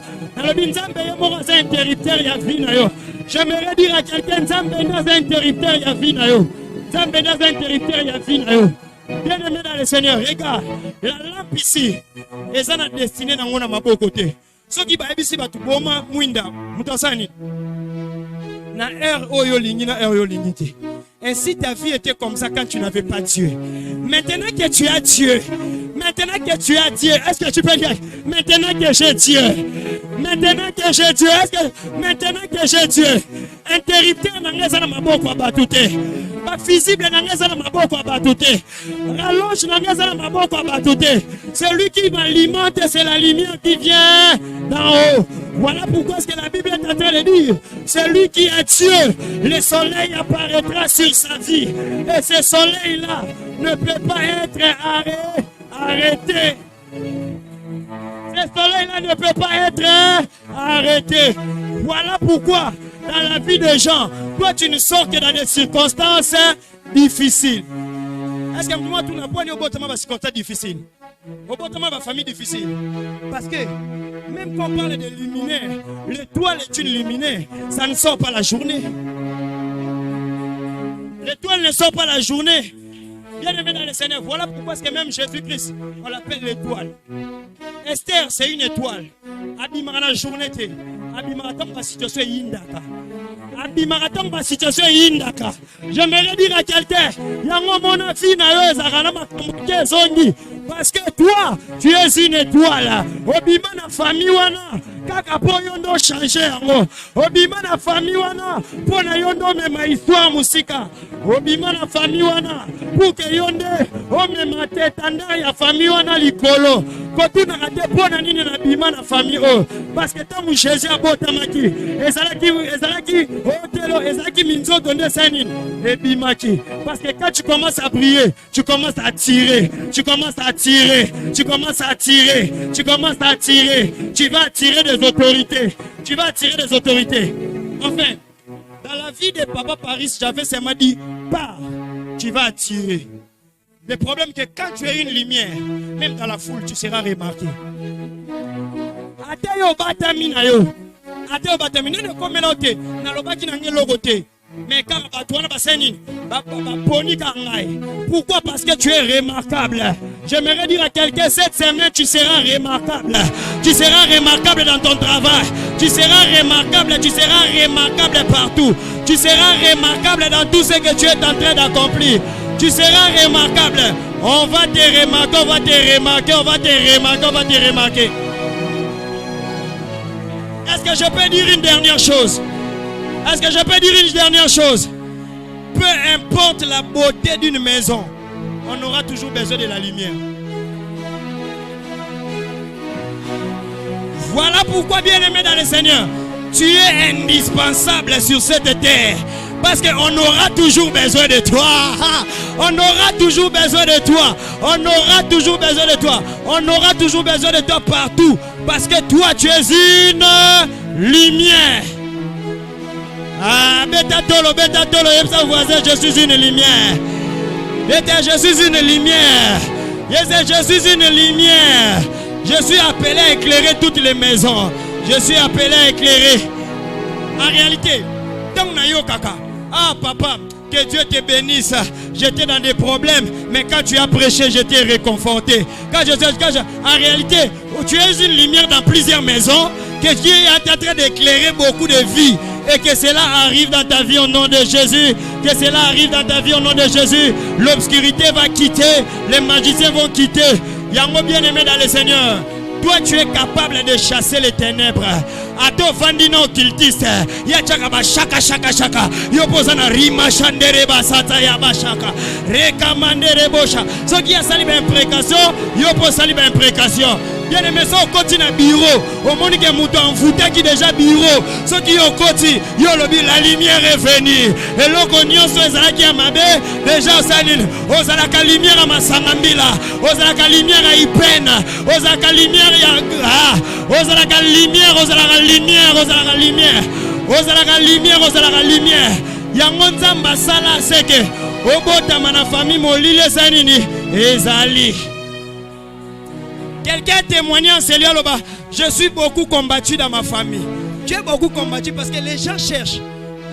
J'aimerais dire à quelqu'un interrupteur ya vie na yo. Bien-aimé dans le Seigneur, regarde, la lampe ici, et ça n'a destiné dans mon côté. Ce qui va ici, va tout bon, Mwinda, Moutasani. Na oyo lingi na air lingi. Ainsi ta vie était comme ça quand tu n'avais pas Dieu. Maintenant que tu as Dieu, est-ce que tu peux dire maintenant que j'ai Dieu? Maintenant que j'ai Dieu, interrupteur n'angeza na maboko abatute. Pas visible n'angeza na maboko abatute. Rallonge n'angeza na maboko abatute. Celui qui m'alimente, c'est la lumière qui vient d'en haut. Voilà pourquoi ce que la Bible est en train de dire. Celui qui a Dieu, le soleil apparaîtra sur sa vie. Et ce soleil-là ne peut pas être arrêté. Ce soleil-là ne peut pas être arrêté. Voilà pourquoi, dans la vie des gens, toi tu ne sors que dans des circonstances difficiles. Est-ce que moi tout n'a pas au botama va circonstance difficile? Au botama va famille difficile. Parce que même quand on parle de luminaire, l'étoile est une luminaire, ça ne sort pas la journée. L'étoile ne sort pas la journée. Bien aimé dans le Seigneur, voilà pourquoi est-ce que même Jésus-Christ, on l'appelle l'étoile. Esther, c'est une étoile. Abimara journée, Abimara ma situation indaka. Abimara ma situation indaka. J'aimerais dire à quelqu'un, Yango mona fille na yo zakana makambuke zongi. Parce que toi, tu es une étoile. Obima na famille wana, kaka po yondo changer yango. Obima na famille wana, po na yondo mema histoire musika. Obima na famille wana, pour que yonde o mema tetanda ya famille wana likolo. Kotuna kate po na nini na bima na famille o. Parce que tant Jésus a botamaki, ezalaki hotelo, ezalaki minzo donde sanin et bimaki. Parce que quand tu commences à briller, tu commences à tirer, tu commences à tirer, tu commences à tirer, tu commences à tirer, tu vas attirer des autorités, tu vas attirer des autorités. Enfin, dans la vie de Papa Paris, j'avais seulement dit, pars, tu vas attirer. Le problème est que quand tu es une lumière, même dans la foule, tu seras remarqué. Atayo batamina yo, atayo batamina ne komela ote, na lobaki na ngelo kote. Mais quand tu as pourquoi? Parce que tu es remarquable. J'aimerais dire à quelqu'un, cette semaine, tu seras remarquable. Tu seras remarquable dans ton travail. Tu seras remarquable partout. Tu seras remarquable dans tout ce que tu es en train d'accomplir. Tu seras remarquable. On va te remarquer, on va te remarquer, on va te remarquer, on va te remarquer. Est-ce que je peux dire une dernière chose? Est-ce que je peux dire une dernière chose? Peu importe la beauté d'une maison, on aura toujours besoin de la lumière. Voilà pourquoi, bien-aimé dans le Seigneur, tu es indispensable sur cette terre. Parce qu'on aura toujours besoin de toi. On aura toujours besoin de toi. On aura toujours besoin de toi. On aura toujours besoin de toi partout. Parce que toi, tu es une lumière. Ah, bêta tolo, yepsa voisin, je suis une lumière. Bêta, je suis une lumière. Je suis une lumière. Je suis appelé à éclairer toutes les maisons. Je suis appelé à éclairer. En réalité, tant na yo kaka. Ah papa, que Dieu te bénisse. J'étais dans des problèmes, mais quand tu as prêché, j'étais réconforté. En réalité, tu es une lumière dans plusieurs maisons, que Dieu est en train d'éclairer beaucoup de vies. Et que cela arrive dans ta vie au nom de Jésus. Que cela arrive dans ta vie au nom de Jésus. L'obscurité va quitter. Les magiciens vont quitter. Yango bien-aimé dans le Seigneur. Toi, tu es capable de chasser les ténèbres. Ato fandino kiltiste. Ya chaka ba shaka. Yo posana rima chandere basata ya bashaka. Rekamandere bosha. Ce qui a sali ba imprécation, yo posali ba imprécation. Bien aimé, ça au continent bureau. Au monde qui est mouton envoûté qui déjà bureau. Ce qui est au côté, yo lobby la lumière est venue. Et l'ogonio so ezala qui a mabé déjà au saline. Ozalaka lumière à masangambila. Ozalaka lumière à ipena. Ozalaka lumière ya ozalaka lumière, ozalaka lumière, ozalaka lumière. Ozalaka lumière, ozalaka lumière. Yango nzamba sala seke. Obotama na famille molile sanini ezali. Quelqu'un a témoigné en Seigneur là-bas. Je suis beaucoup combattu dans ma famille. Tu es beaucoup combattu parce que les gens cherchent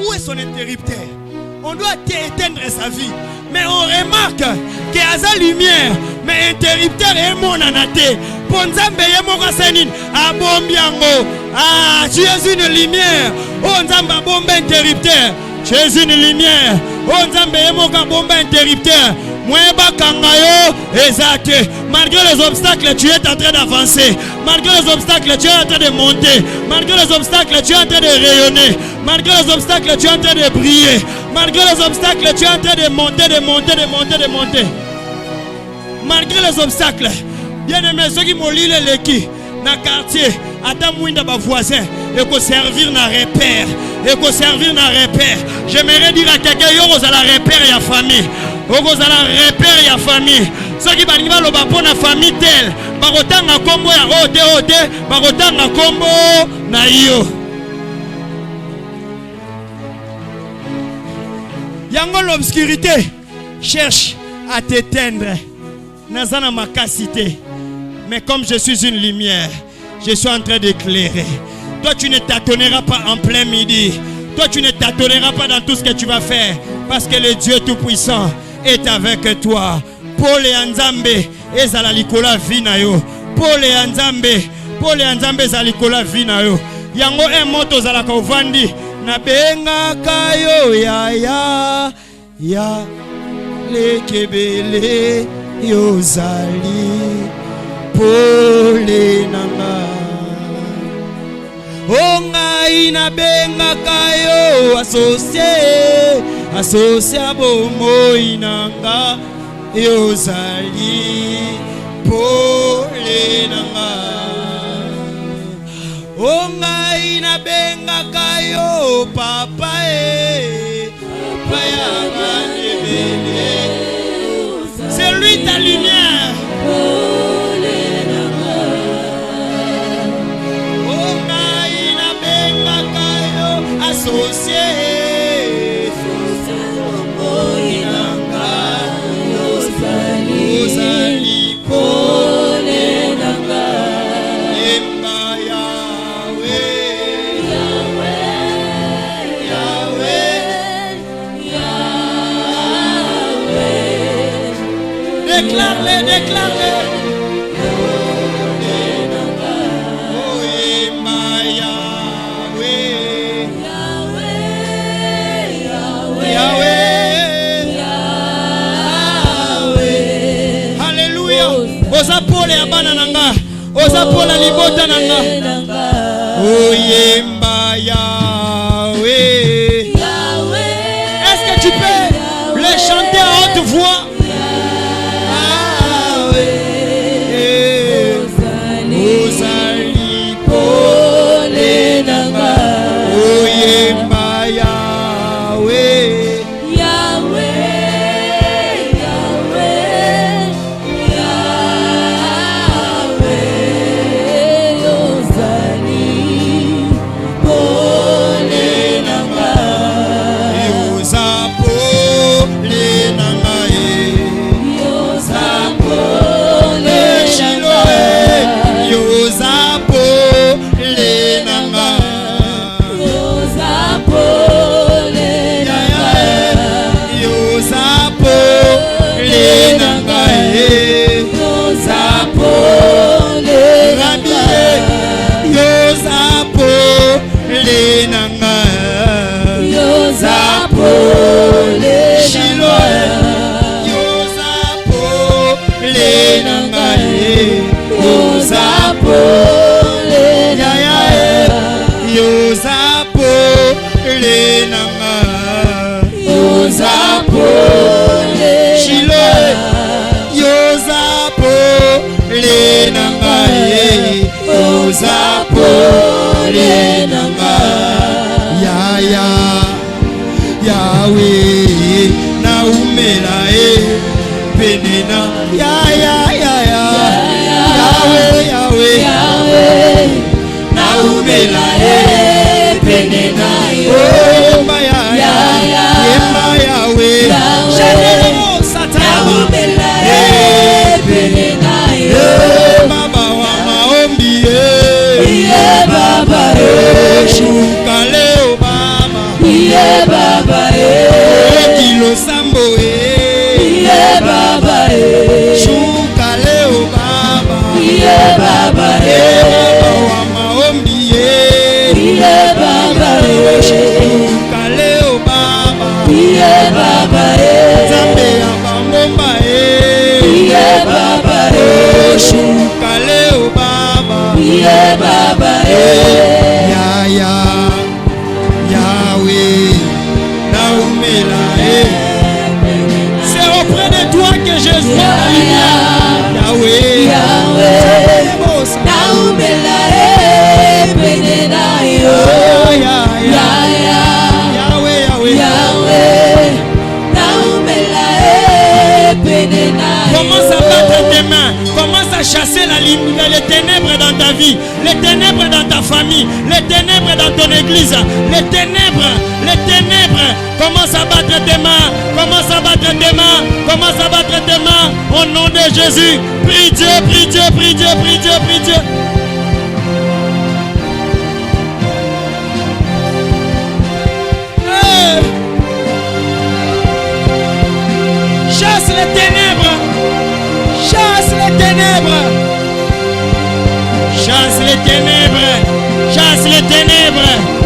où est son interrupteur. On doit éteindre sa vie. Mais on remarque qu'il y a sa lumière. Mais interrupteur est mon anaté. Ponzambe est mon rasanin. Ah bon biango. Ah, tu es une lumière. On zamba bombe interrupteur. Tu es une lumière. On zamba est mon bombe interrupteur. Malgré les obstacles, tu es en train d'avancer. Malgré les obstacles, tu es en train de monter. Malgré les obstacles, tu es en train de rayonner. Malgré les obstacles, tu es en train de briller. Malgré les obstacles, tu es en train de monter. Malgré les obstacles, bien aimé, ceux qui m'ont lié l'équipe dans le quartier, attends moi dans ma voisin, et qu'on servir dans repère. J'aimerais dire à quelqu'un, vous allez repère et à famille. Vous allez repère et à famille. Ceux qui vont le pour la famille telle, barotanga combo ya ote, barotanga combo na yo. Yango l'obscurité cherche à t'éteindre. Nazana makasité. Mais comme je suis une lumière, je suis en train d'éclairer. Toi, tu ne tâtonneras pas en plein midi. Toi, tu ne tâtonneras pas dans tout ce que tu vas faire. Parce que le Dieu Tout-Puissant est avec toi. Paul et Nzambe, ezala likola vinayo. Paul et Nzambe, ezala likola vinayo. Yango moto zala kovandi. Na benga kayo ya lekebele yozali. Paul nanga. Ongai na benga kayo associé bomo inanga yozali pole nanga. Ongai na benga kayo papa paya manebele. C'est lui ta lumière. Associé Ozali pole nanga. Yemba Yahweh. Déclare-le. Oza pole ya bana nanga, oza pole libota nanga. Oyemba Yahweh. Est-ce que tu peux les chanter à haute voix? Ozali pole nanga. Oyemba Yahweh. Yahweh na umela penena Yahweh na umela penena yemba Yahweh na umela penena baba wa maombi baba shuka leo baba baba kilo sambo baba shuka leo baba baba wa maombi baba shuka leo baba baba zambe ya bambomba baba shuka leo baba baba Yahweh na umela c'est auprès de toi que Jésus Yahweh na umela penena Yahweh na umela penena. Commence à battre tes mains, commence à chasser les ténèbres dans ta vie, les ténèbres dans ta famille, les ténèbres dans ton église, les ténèbres, commence à battre tes mains, commence à battre tes mains. Commence à battre tes mains au nom de Jésus. Prie Dieu, prie Dieu, prie Dieu, prie Dieu, prie Dieu. Hey! Chasse les ténèbres. Chasse les ténèbres. Chasse les ténèbres. Chasse les ténèbres.